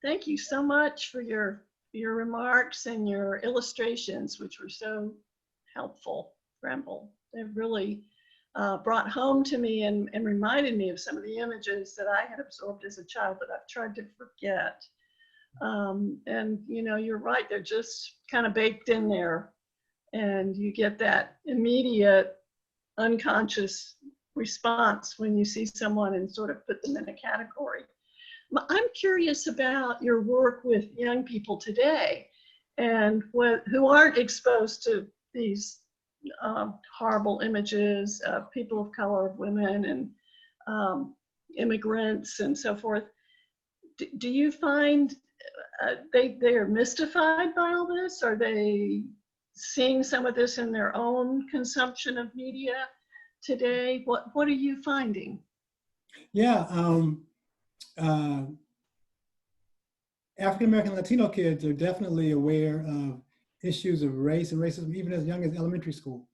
Thank you so much for your remarks and your illustrations, which were so helpful, Granville. They've really brought home to me and reminded me of some of the images that I had absorbed as a child that I've tried to forget. And you're right, they're just kind of baked in there. And you get that immediate unconscious response when you see someone and sort of put them in a category. I'm curious about your work with young people today and who aren't exposed to these horrible images of people of color, of women, and immigrants and so forth. Do you find they are mystified by all this? Are they seeing some of this in their own consumption of media today? What are you finding? Yeah, African-American Latino kids are definitely aware of issues of race and racism, even as young as elementary school.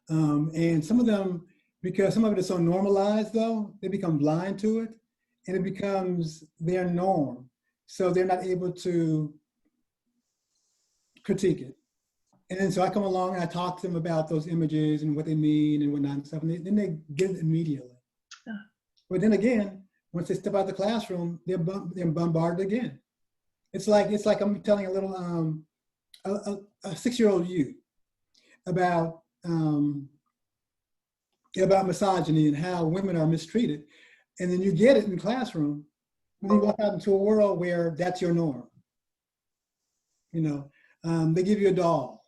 And some of them, because some of it is so normalized though, they become blind to it and it becomes their norm. So they're not able to critique it. And then so I come along and I talk to them about those images and what they mean and whatnot and stuff, and then they get it immediately. But then again, once they step out of the classroom, they're bombarded again. It's like I'm telling a little a 6-year-old you about misogyny and how women are mistreated, and then you get it in the classroom. And then you walk out into a world where that's your norm. They give you a doll,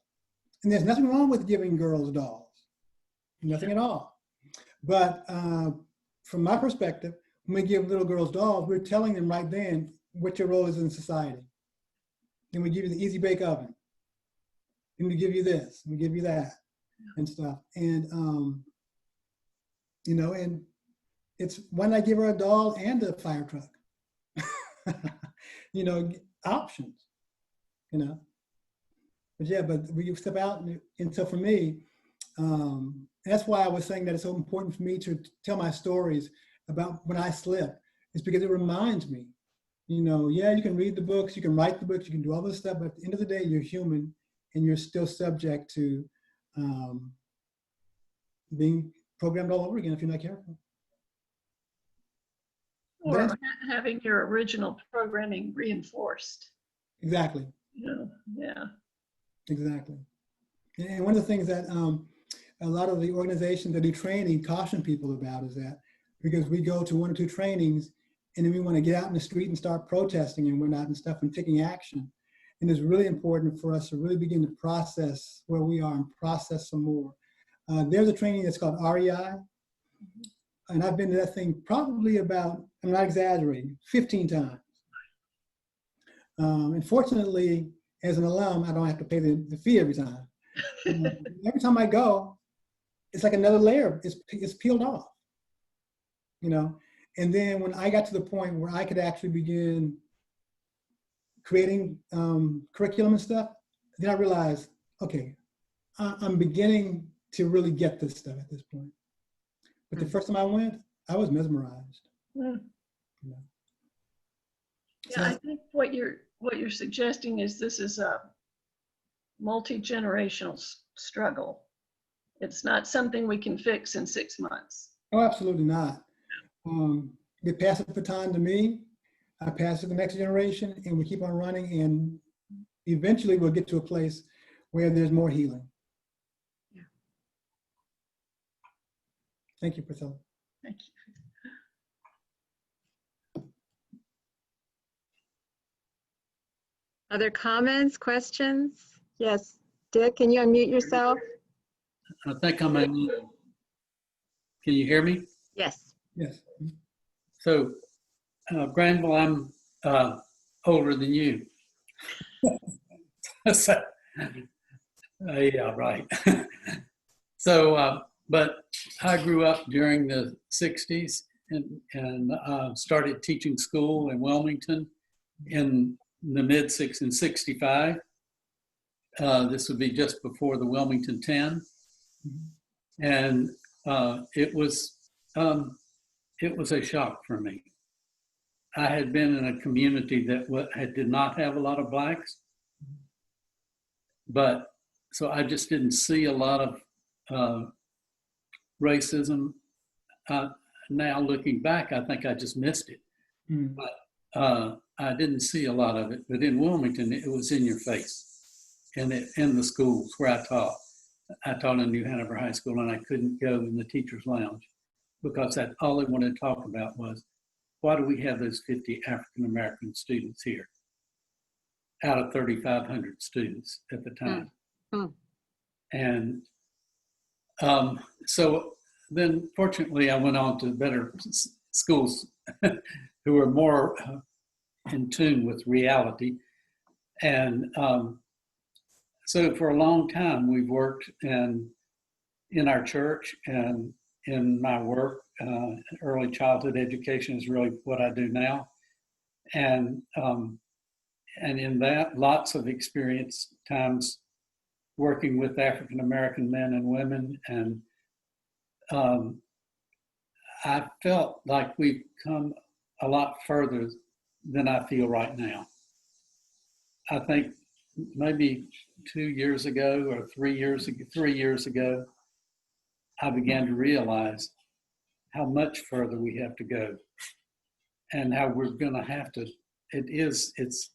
and there's nothing wrong with giving girls dolls, nothing at all. But from my perspective, when we give little girls dolls, we're telling them right then what your role is in society. And we give you the easy bake oven. And we give you this, and we give you that, and stuff. And, and it's when I give her a doll and a fire truck, options, But yeah, but when you step out, and so for me, that's why I was saying that it's so important for me to tell my stories about when I slip. It's because it reminds me, yeah, you can read the books, you can write the books, you can do all this stuff, but at the end of the day, you're human and you're still subject to being programmed all over again if you're not careful. Or having your original programming reinforced. Exactly. Yeah. Exactly. And one of the things that a lot of the organizations that do training caution people about is that because we go to 1 or 2 trainings and then we want to get out in the street and start protesting and whatnot and stuff and taking action. And it's really important for us to really begin to process where we are and process some more. There's a training that's called REI. And I've been to that thing probably about, I'm not exaggerating, 15 times. Unfortunately, as an alum, I don't have to pay the fee every time. Every time I go, it's like another layer is peeled off, you know? And then when I got to the point where I could actually begin creating curriculum and stuff, then I realized, okay, I'm beginning to really get this stuff at this point. But the first time I went, I was mesmerized. Mm. You know? Yeah, I think what you're suggesting is this is a multi-generational struggle. It's not something we can fix in 6 months. Oh, absolutely not. They pass the baton to me, I pass it to the next generation, and we keep on running, and eventually we'll get to a place where there's more healing. Yeah. Thank you, Priscilla. Thank you. Other comments, questions? Yes, Dick, can you unmute yourself? I think I'm in. Can you hear me? Yes. Yes. So, Granville, I'm older than you. So, yeah, right. So, but I grew up during the 60s and started teaching school in Wilmington in the mid-60s in 65. This would be just before the Wilmington 10. And it was a shock for me. I had been in a community that did not have a lot of blacks, but so I just didn't see a lot of racism. Now looking back, I think I just missed it. Mm. But I didn't see a lot of it. But in Wilmington, it was in your face, and in the schools where I taught. I taught in New Hanover High School, and I couldn't go in the teacher's lounge because all they wanted to talk about was, why do we have those 50 African-American students here out of 3,500 students at the time? Mm. And so then fortunately I went on to better schools who were more in tune with reality. And so for a long time we've worked in our church and in my work. Early childhood education is really what I do now. And in that, lots of experience times working with African-American men and women. And I felt like we've come a lot further than I feel right now. I think maybe 2 years ago or 3 years ago, I began to realize how much further we have to go and how we're going to have to, it's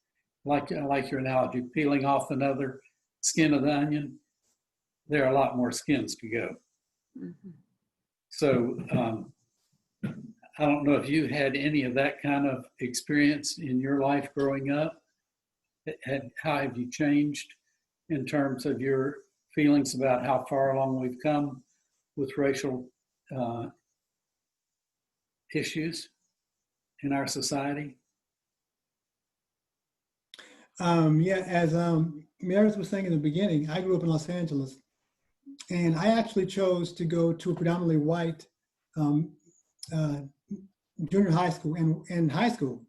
like your analogy, peeling off another skin of the onion. There are a lot more skins to go. Mm-hmm. So I don't know if you had any of that kind of experience in your life growing up. How have you changed in terms of your feelings about how far along we've come with racial issues in our society? Yeah, as Meredith was saying in the beginning, I grew up in Los Angeles, and I actually chose to go to a predominantly white junior high school and high school.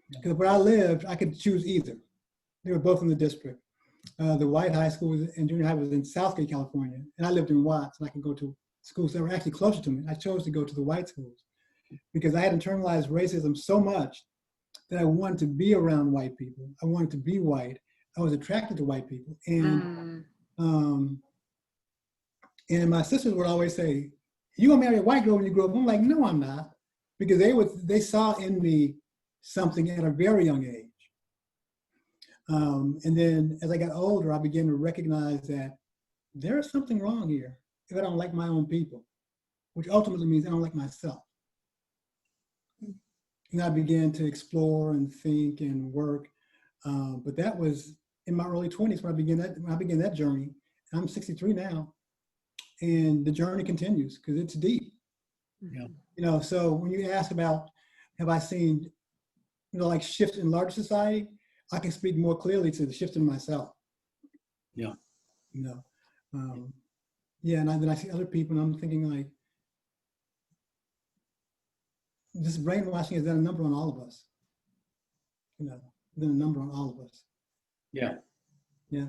Because where I lived, I could choose either. They were both in the district. The white high school and junior high was in Southgate, California, and I lived in Watts, and I could go to schools that were actually closer to me. I chose to go to the white schools because I had internalized racism so much that I wanted to be around white people. I wanted to be white. I was attracted to white people. And my sisters would always say, "You gonna marry a white girl when you grow up?" I'm like, "No, I'm not," because they saw in me something at a very young age. And then as I got older, I began to recognize that there is something wrong here if I don't like my own people, which ultimately means I don't like myself. And I began to explore and think and work. But that was in my early 20s when I began that journey. I'm 63 now, and the journey continues because it's deep. Yeah. You know, so when you ask about, have I seen, like shifts in larger society? I can speak more clearly to the shift in myself. Yeah. You know, yeah, and then I see other people, and I'm thinking like, this brainwashing has done a number on all of us. You know, done a number on all of us. Yeah. Yeah.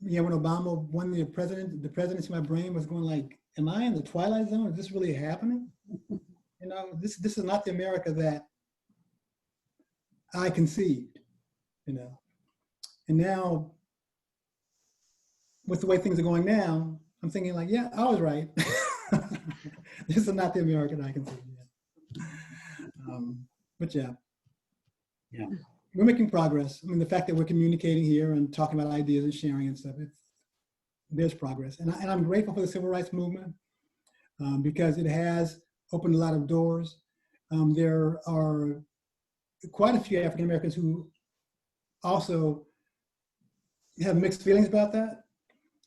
Yeah, when Obama won the presidency, my brain was going like, am I in the twilight zone? Is this really happening? You know, this is not the America that I conceived, you know. And now, with the way things are going now, I'm thinking like, yeah, I was right. This is not the America that I conceived yet. But yeah. Yeah. We're making progress. I mean, the fact that we're communicating here and talking about ideas and sharing and stuff, there's progress. And I'm grateful for the civil rights movement because it has opened a lot of doors. There are quite a few African Americans who also have mixed feelings about that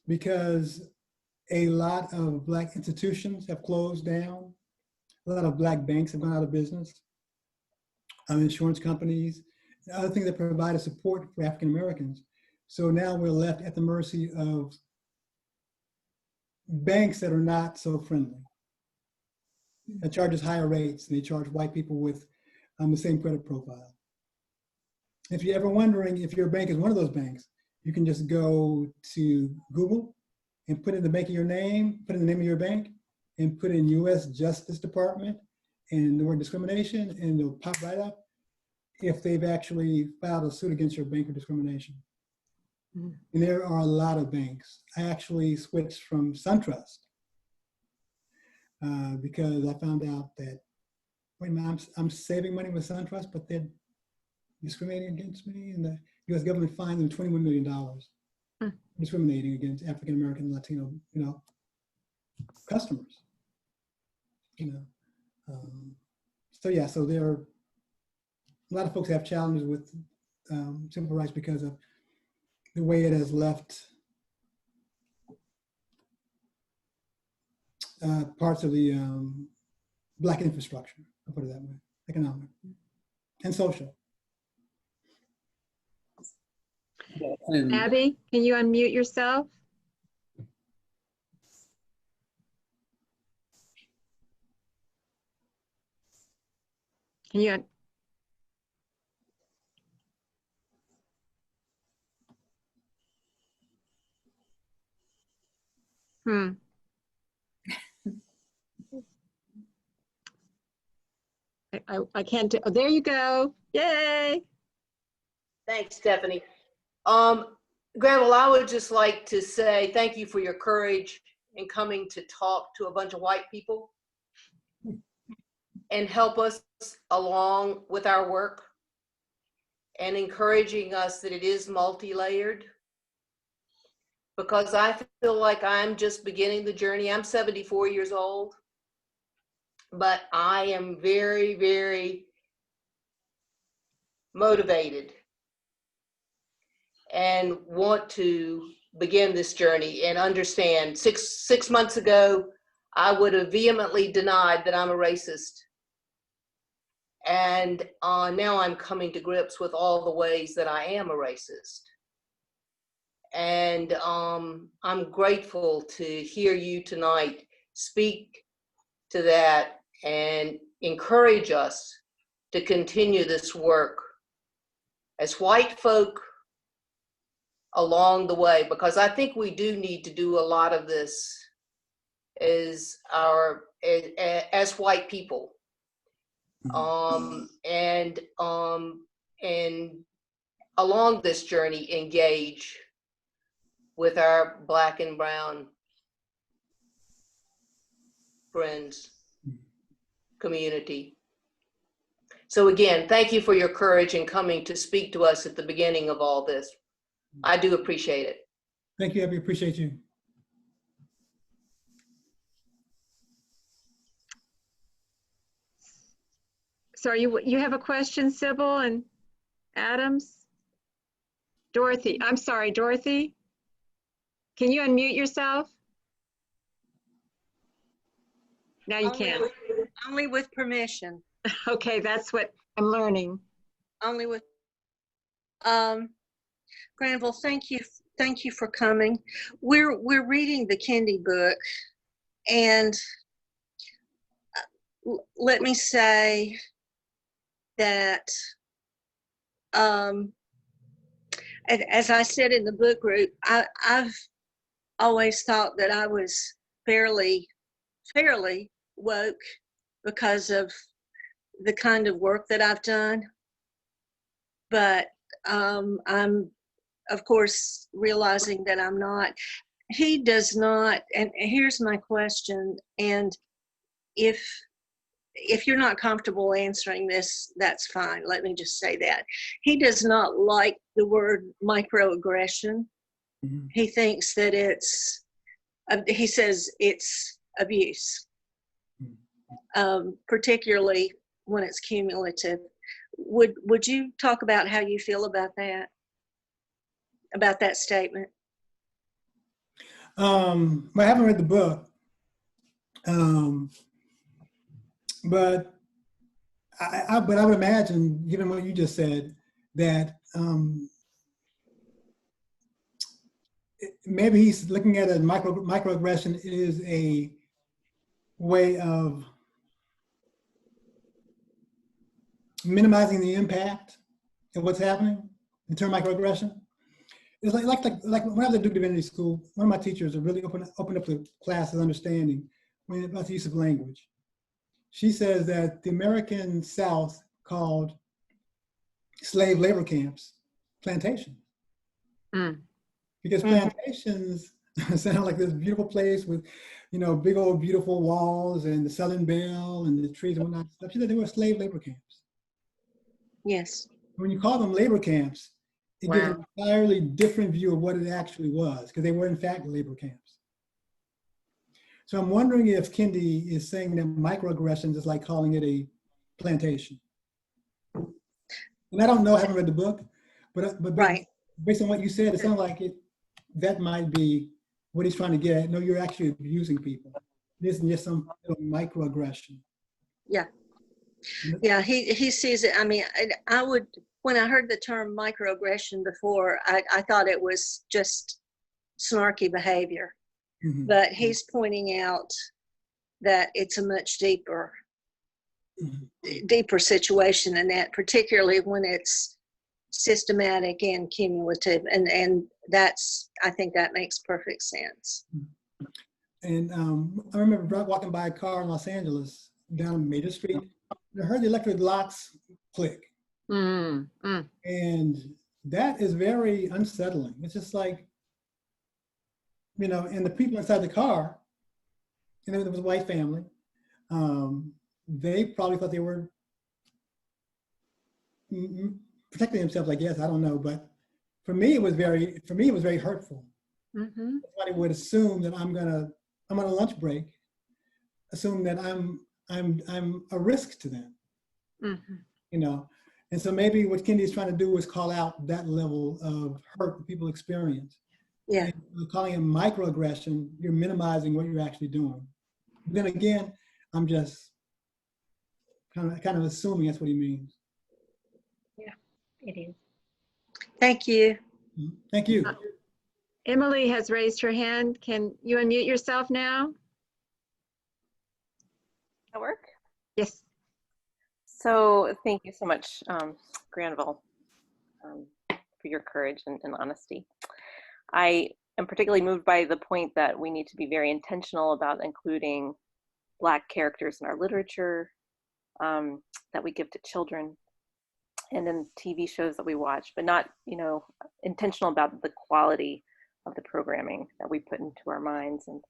because a lot of Black institutions have closed down. A lot of Black banks have gone out of business. Insurance companies, other things that provided support for African Americans. So now we're left at the mercy of banks that are not so friendly. That charges higher rates, and they charge white people with the same credit profile. If you're ever wondering if your bank is one of those banks, you can just go to Google and put in the bank of your name, put in the name of your bank, and put in U.S. Justice Department and the word discrimination, and it'll pop right up if they've actually filed a suit against your bank for discrimination. Mm-hmm. And there are a lot of banks. I actually switched from SunTrust because I found out that, wait a minute, I'm saving money with SunTrust, but they're discriminating against me, and the U.S. government fined them $21 million discriminating against African American and Latino, you know, customers. You know, so yeah, so there are a lot of folks have challenges with civil rights because of the way it has left parts of the Black infrastructure, I'll put it that way, economic and social. And Abby, can you unmute yourself? Can you? I can't do, oh, there you go. Yay. Thanks, Stephanie. Granvel, I would just like to say thank you for your courage in coming to talk to a bunch of white people and help us along with our work and encouraging us that it is multi-layered, because I feel like I'm just beginning the journey. I'm 74 years old, but I am very, very motivated and want to begin this journey and understand. Six months ago, I would have vehemently denied that I'm a racist. And now I'm coming to grips with all the ways that I am a racist. And I'm grateful to hear you tonight speak to that and encourage us to continue this work as white folk along the way, because I think we do need to do a lot of this as white people. And along this journey, engage with our Black and brown friends, community. So again, thank you for your courage in coming to speak to us at the beginning of all this. I do appreciate it. Thank you, Abby, appreciate you. So you have a question, Sybil and Adams? Dorothy, I'm sorry, Dorothy. Can you unmute yourself? Now you can. Only with permission. Okay, that's what I'm learning. only with, Granville, thank you for coming. We're reading the Kendi book, and let me say that, as I said in the book group, I've always thought that I was fairly woke because of the kind of work that I've done. But I'm, of course, realizing that I'm not. He does not, and here's my question, and if you're not comfortable answering this, that's fine. Let me just say that. He does not like the word microaggression. Mhm. He thinks that he says it's abuse, particularly when it's cumulative. Would you talk about how you feel about that statement? I haven't read the book, but I would imagine, given what you just said, that maybe he's looking at a microaggression is a way of minimizing the impact of what's happening. The term microaggression. It's like when I was at Duke Divinity School, one of my teachers really opened up the class's understanding about the use of language. She says that the American South called slave labor camps plantations. Mm. Because plantations sound like this beautiful place with, big old beautiful walls and the Southern Belle and the trees and whatnot. She said they were slave labor camps. Yes. When you call them labor camps, it gives an entirely different view of what it actually was, because they were in fact labor camps. So I'm wondering if Kendi is saying that microaggressions is like calling it a plantation. And I don't know, I haven't read the book, but Right. based on what you said, it sounds like that might be what he's trying to get at. No, you're actually abusing people. This isn't just some microaggression. Yeah. Yeah, he sees it. I mean, I would, when I heard the term microaggression before, I thought it was just snarky behavior. Mm-hmm. But he's pointing out that it's a much deeper situation than that, particularly when it's systematic and cumulative. And that's, I think that makes perfect sense. And I remember walking by a car in Los Angeles down Major Street. I heard the electric locks click. And that is very unsettling. It's just like, and the people inside the car, and there was a white family, they probably thought they were protecting themselves, I guess, I don't know. But for me, it was very hurtful. Mm-hmm. Somebody would assume that I'm on a lunch break, assume that I'm a risk to them. Mm-hmm. And so maybe what Kendi is trying to do is call out that level of hurt that people experience. Yeah. And calling it microaggression, you're minimizing what you're actually doing. But then again, I'm just kind of assuming that's what he means. Yeah, it is. Thank you. Thank you. Emily has raised her hand. Can you unmute yourself now? That work? Yes. So thank you so much, Granville, for your courage and honesty. I am particularly moved by the point that we need to be very intentional about including Black characters in our literature that we give to children and in TV shows that we watch, but not, intentional about the quality of the programming that we put into our minds. And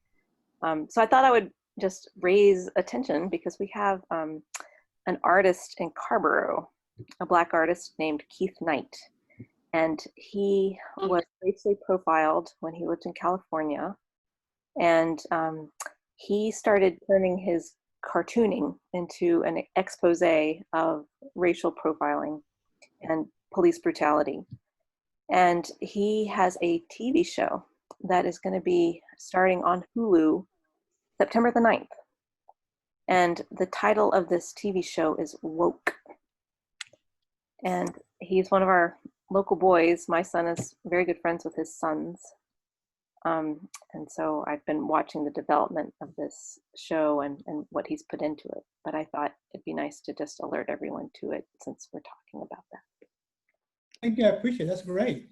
so I thought I would just raise attention because we have an artist in Carborough, a Black artist named Keith Knight. And he was racially profiled when he lived in California. And he started turning his cartooning into an expose of racial profiling and police brutality. And he has a TV show that is going to be starting on Hulu September the 9th. And the title of this TV show is Woke. And he's one of our local boys. My son is very good friends with his sons. And so I've been watching the development of this show and what he's put into it. But I thought it'd be nice to just alert everyone to it since we're talking about that. Thank you, I appreciate it. That's great.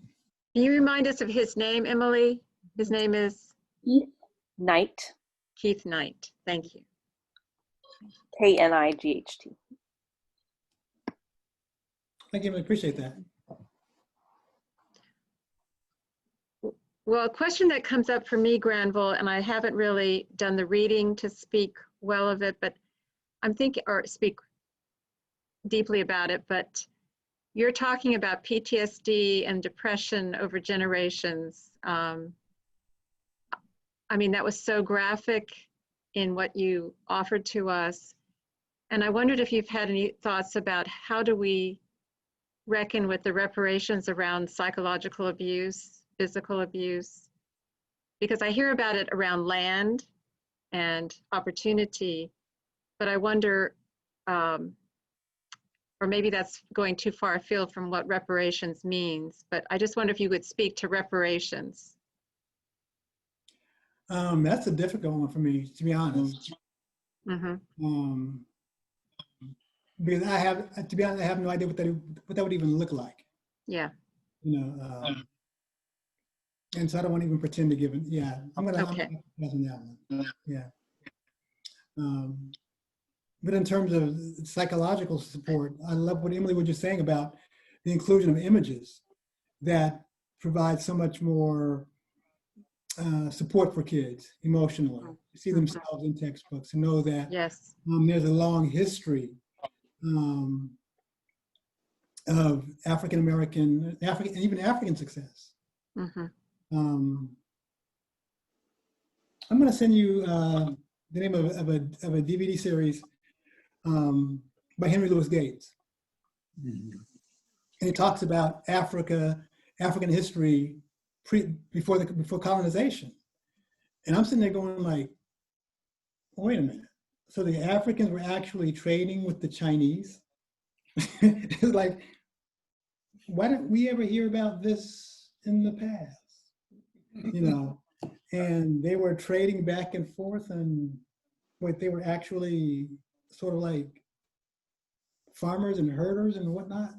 Can you remind us of his name, Emily? His name is Keith Knight. Keith Knight. Thank you. Knight. Thank you, I appreciate that. Well, a question that comes up for me, Granville, and I haven't really done the reading to speak well of it, but I'm thinking, or speak deeply about it, but you're talking about PTSD and depression over generations. I mean, that was so graphic in what you offered to us. And I wondered if you've had any thoughts about how do we reckon with the reparations around psychological abuse, physical abuse, because I hear about it around land and opportunity, but I wonder, or maybe that's going too far afield from what reparations means, but I just wonder if you would speak to reparations. That's a difficult one for me, to be honest. Mm-hmm. Because to be honest, I have no idea what that would even look like. Yeah. You know, and so I don't want to even pretend to give it. Yeah, I'm gonna pass on that one. Yeah. But in terms of psychological support, I love what Emily was just saying about the inclusion of images that provide so much more support for kids emotionally. To see themselves in textbooks, to know that yes, there's a long history of African American, and even African success. mm-hmm. I'm going to send you the name of a DVD series by Henry Louis Gates. And he talks about African history before colonization. And I'm sitting there going like, wait a minute. So the Africans were actually trading with the Chinese? It's like, why didn't we ever hear about this in the past? You know, and they were trading back and forth, and they were actually sort of like farmers and herders and whatnot.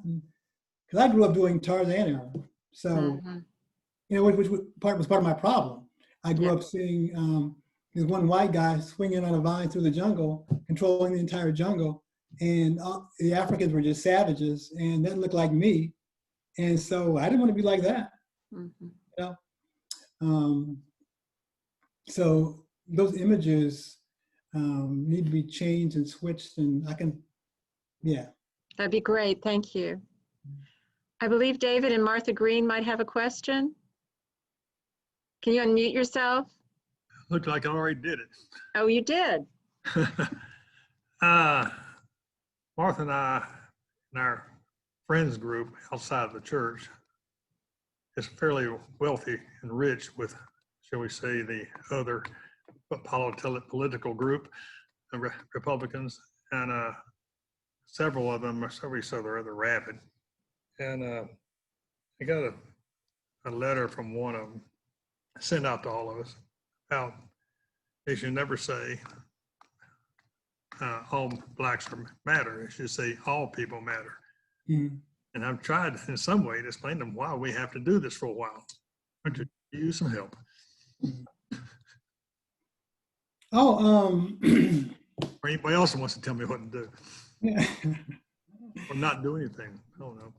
Because I grew up doing Tarzan era, so you know, which was part of my problem. I grew up seeing this one white guy swinging on a vine through the jungle, controlling the entire jungle, and the Africans were just savages, and that looked like me, and so I didn't want to be like that. You know, so those images need to be changed and switched, and I can, yeah. That'd be great. Thank you. I believe David and Martha Green might have a question. Can you unmute yourself? Looked like I already did it. Oh, you did. Martha and I, in our friends group outside of the church, is fairly wealthy and rich with, shall we say, the other political group, the Republicans, and several of them are so they're rather rabid. And I got a letter from one of them sent out to all of us about they should never say all blacks matter. It should say all people matter. And I've tried in some way to explain to them why we have to do this for a while. I could use some help. Oh, or anybody else who wants to tell me what to do. Yeah. Or not do anything. I don't know.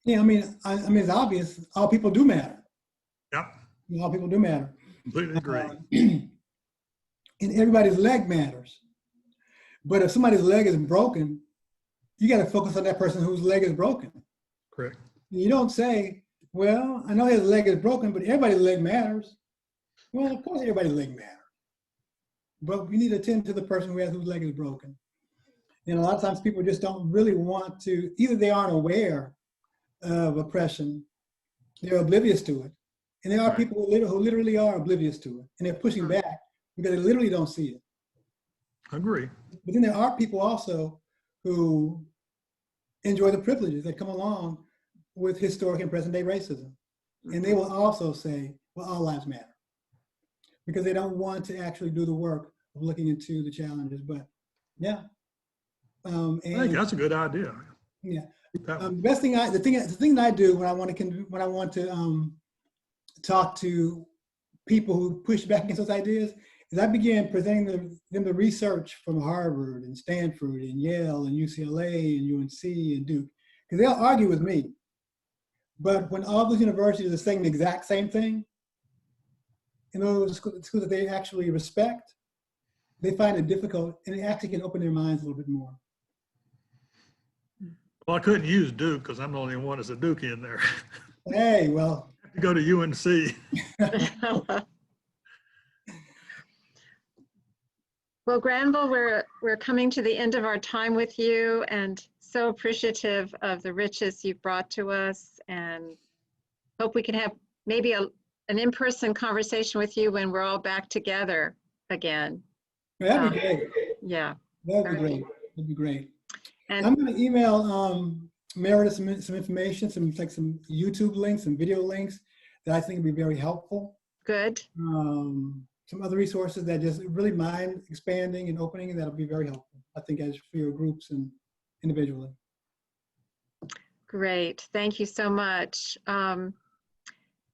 Yeah, I mean, it's obvious. All people do matter. Yep. All people do matter. Completely agree. And everybody's leg matters. But if somebody's leg is broken, you got to focus on that person whose leg is broken. Correct. You don't say, well, I know his leg is broken, but everybody's leg matters. Well, of course everybody's leg matters. But we need to attend to the person whose leg is broken. And a lot of times people just don't really want to, either they aren't aware of oppression, they're oblivious to it. And there are people who literally are oblivious to it, and they're pushing back because they literally don't see it. I agree. But then there are people also who enjoy the privileges that come along with historic and present day racism. And they will also say, well, all lives matter, because they don't want to actually do the work of looking into the challenges. But yeah. I think that's a good idea. Yeah. That The best thing the thing that I do when I want to talk to people who push back against those ideas is I begin presenting them the research from Harvard and Stanford and Yale and UCLA and UNC and Duke, because they'll argue with me. But when all those universities are saying the exact same thing, in those schools that they actually respect, they find it difficult, and it actually can open their minds a little bit more. Well, I couldn't use Duke because I'm the only one that's a Dookie in there. Hey, well. I have to go to UNC. Well, Granville, we're coming to the end of our time with you, and so appreciative of the riches you've brought to us, and hope we can have maybe an in-person conversation with you when we're all back together again. That'd be great. Yeah. That'd be great. That'd be great. And I'm going to email Meredith some information, some YouTube links, some video links that I think would be very helpful. Good. Some other resources that just really mind expanding and opening, and that'll be very helpful, I think, as for your groups and individually. Great. Thank you so much. And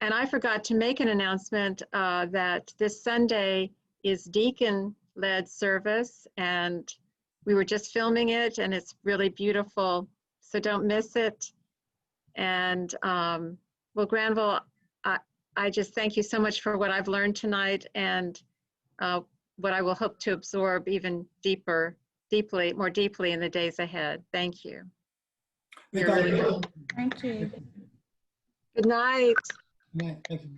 I forgot to make an announcement that this Sunday is Deacon-led service, and we were just filming it, and it's really beautiful, so don't miss it. And well, Granville, I just thank you so much for what I've learned tonight, and what I will hope to absorb even more deeply in the days ahead. Thank you. Thank you. Thank you. Good night. Good night. Thank you.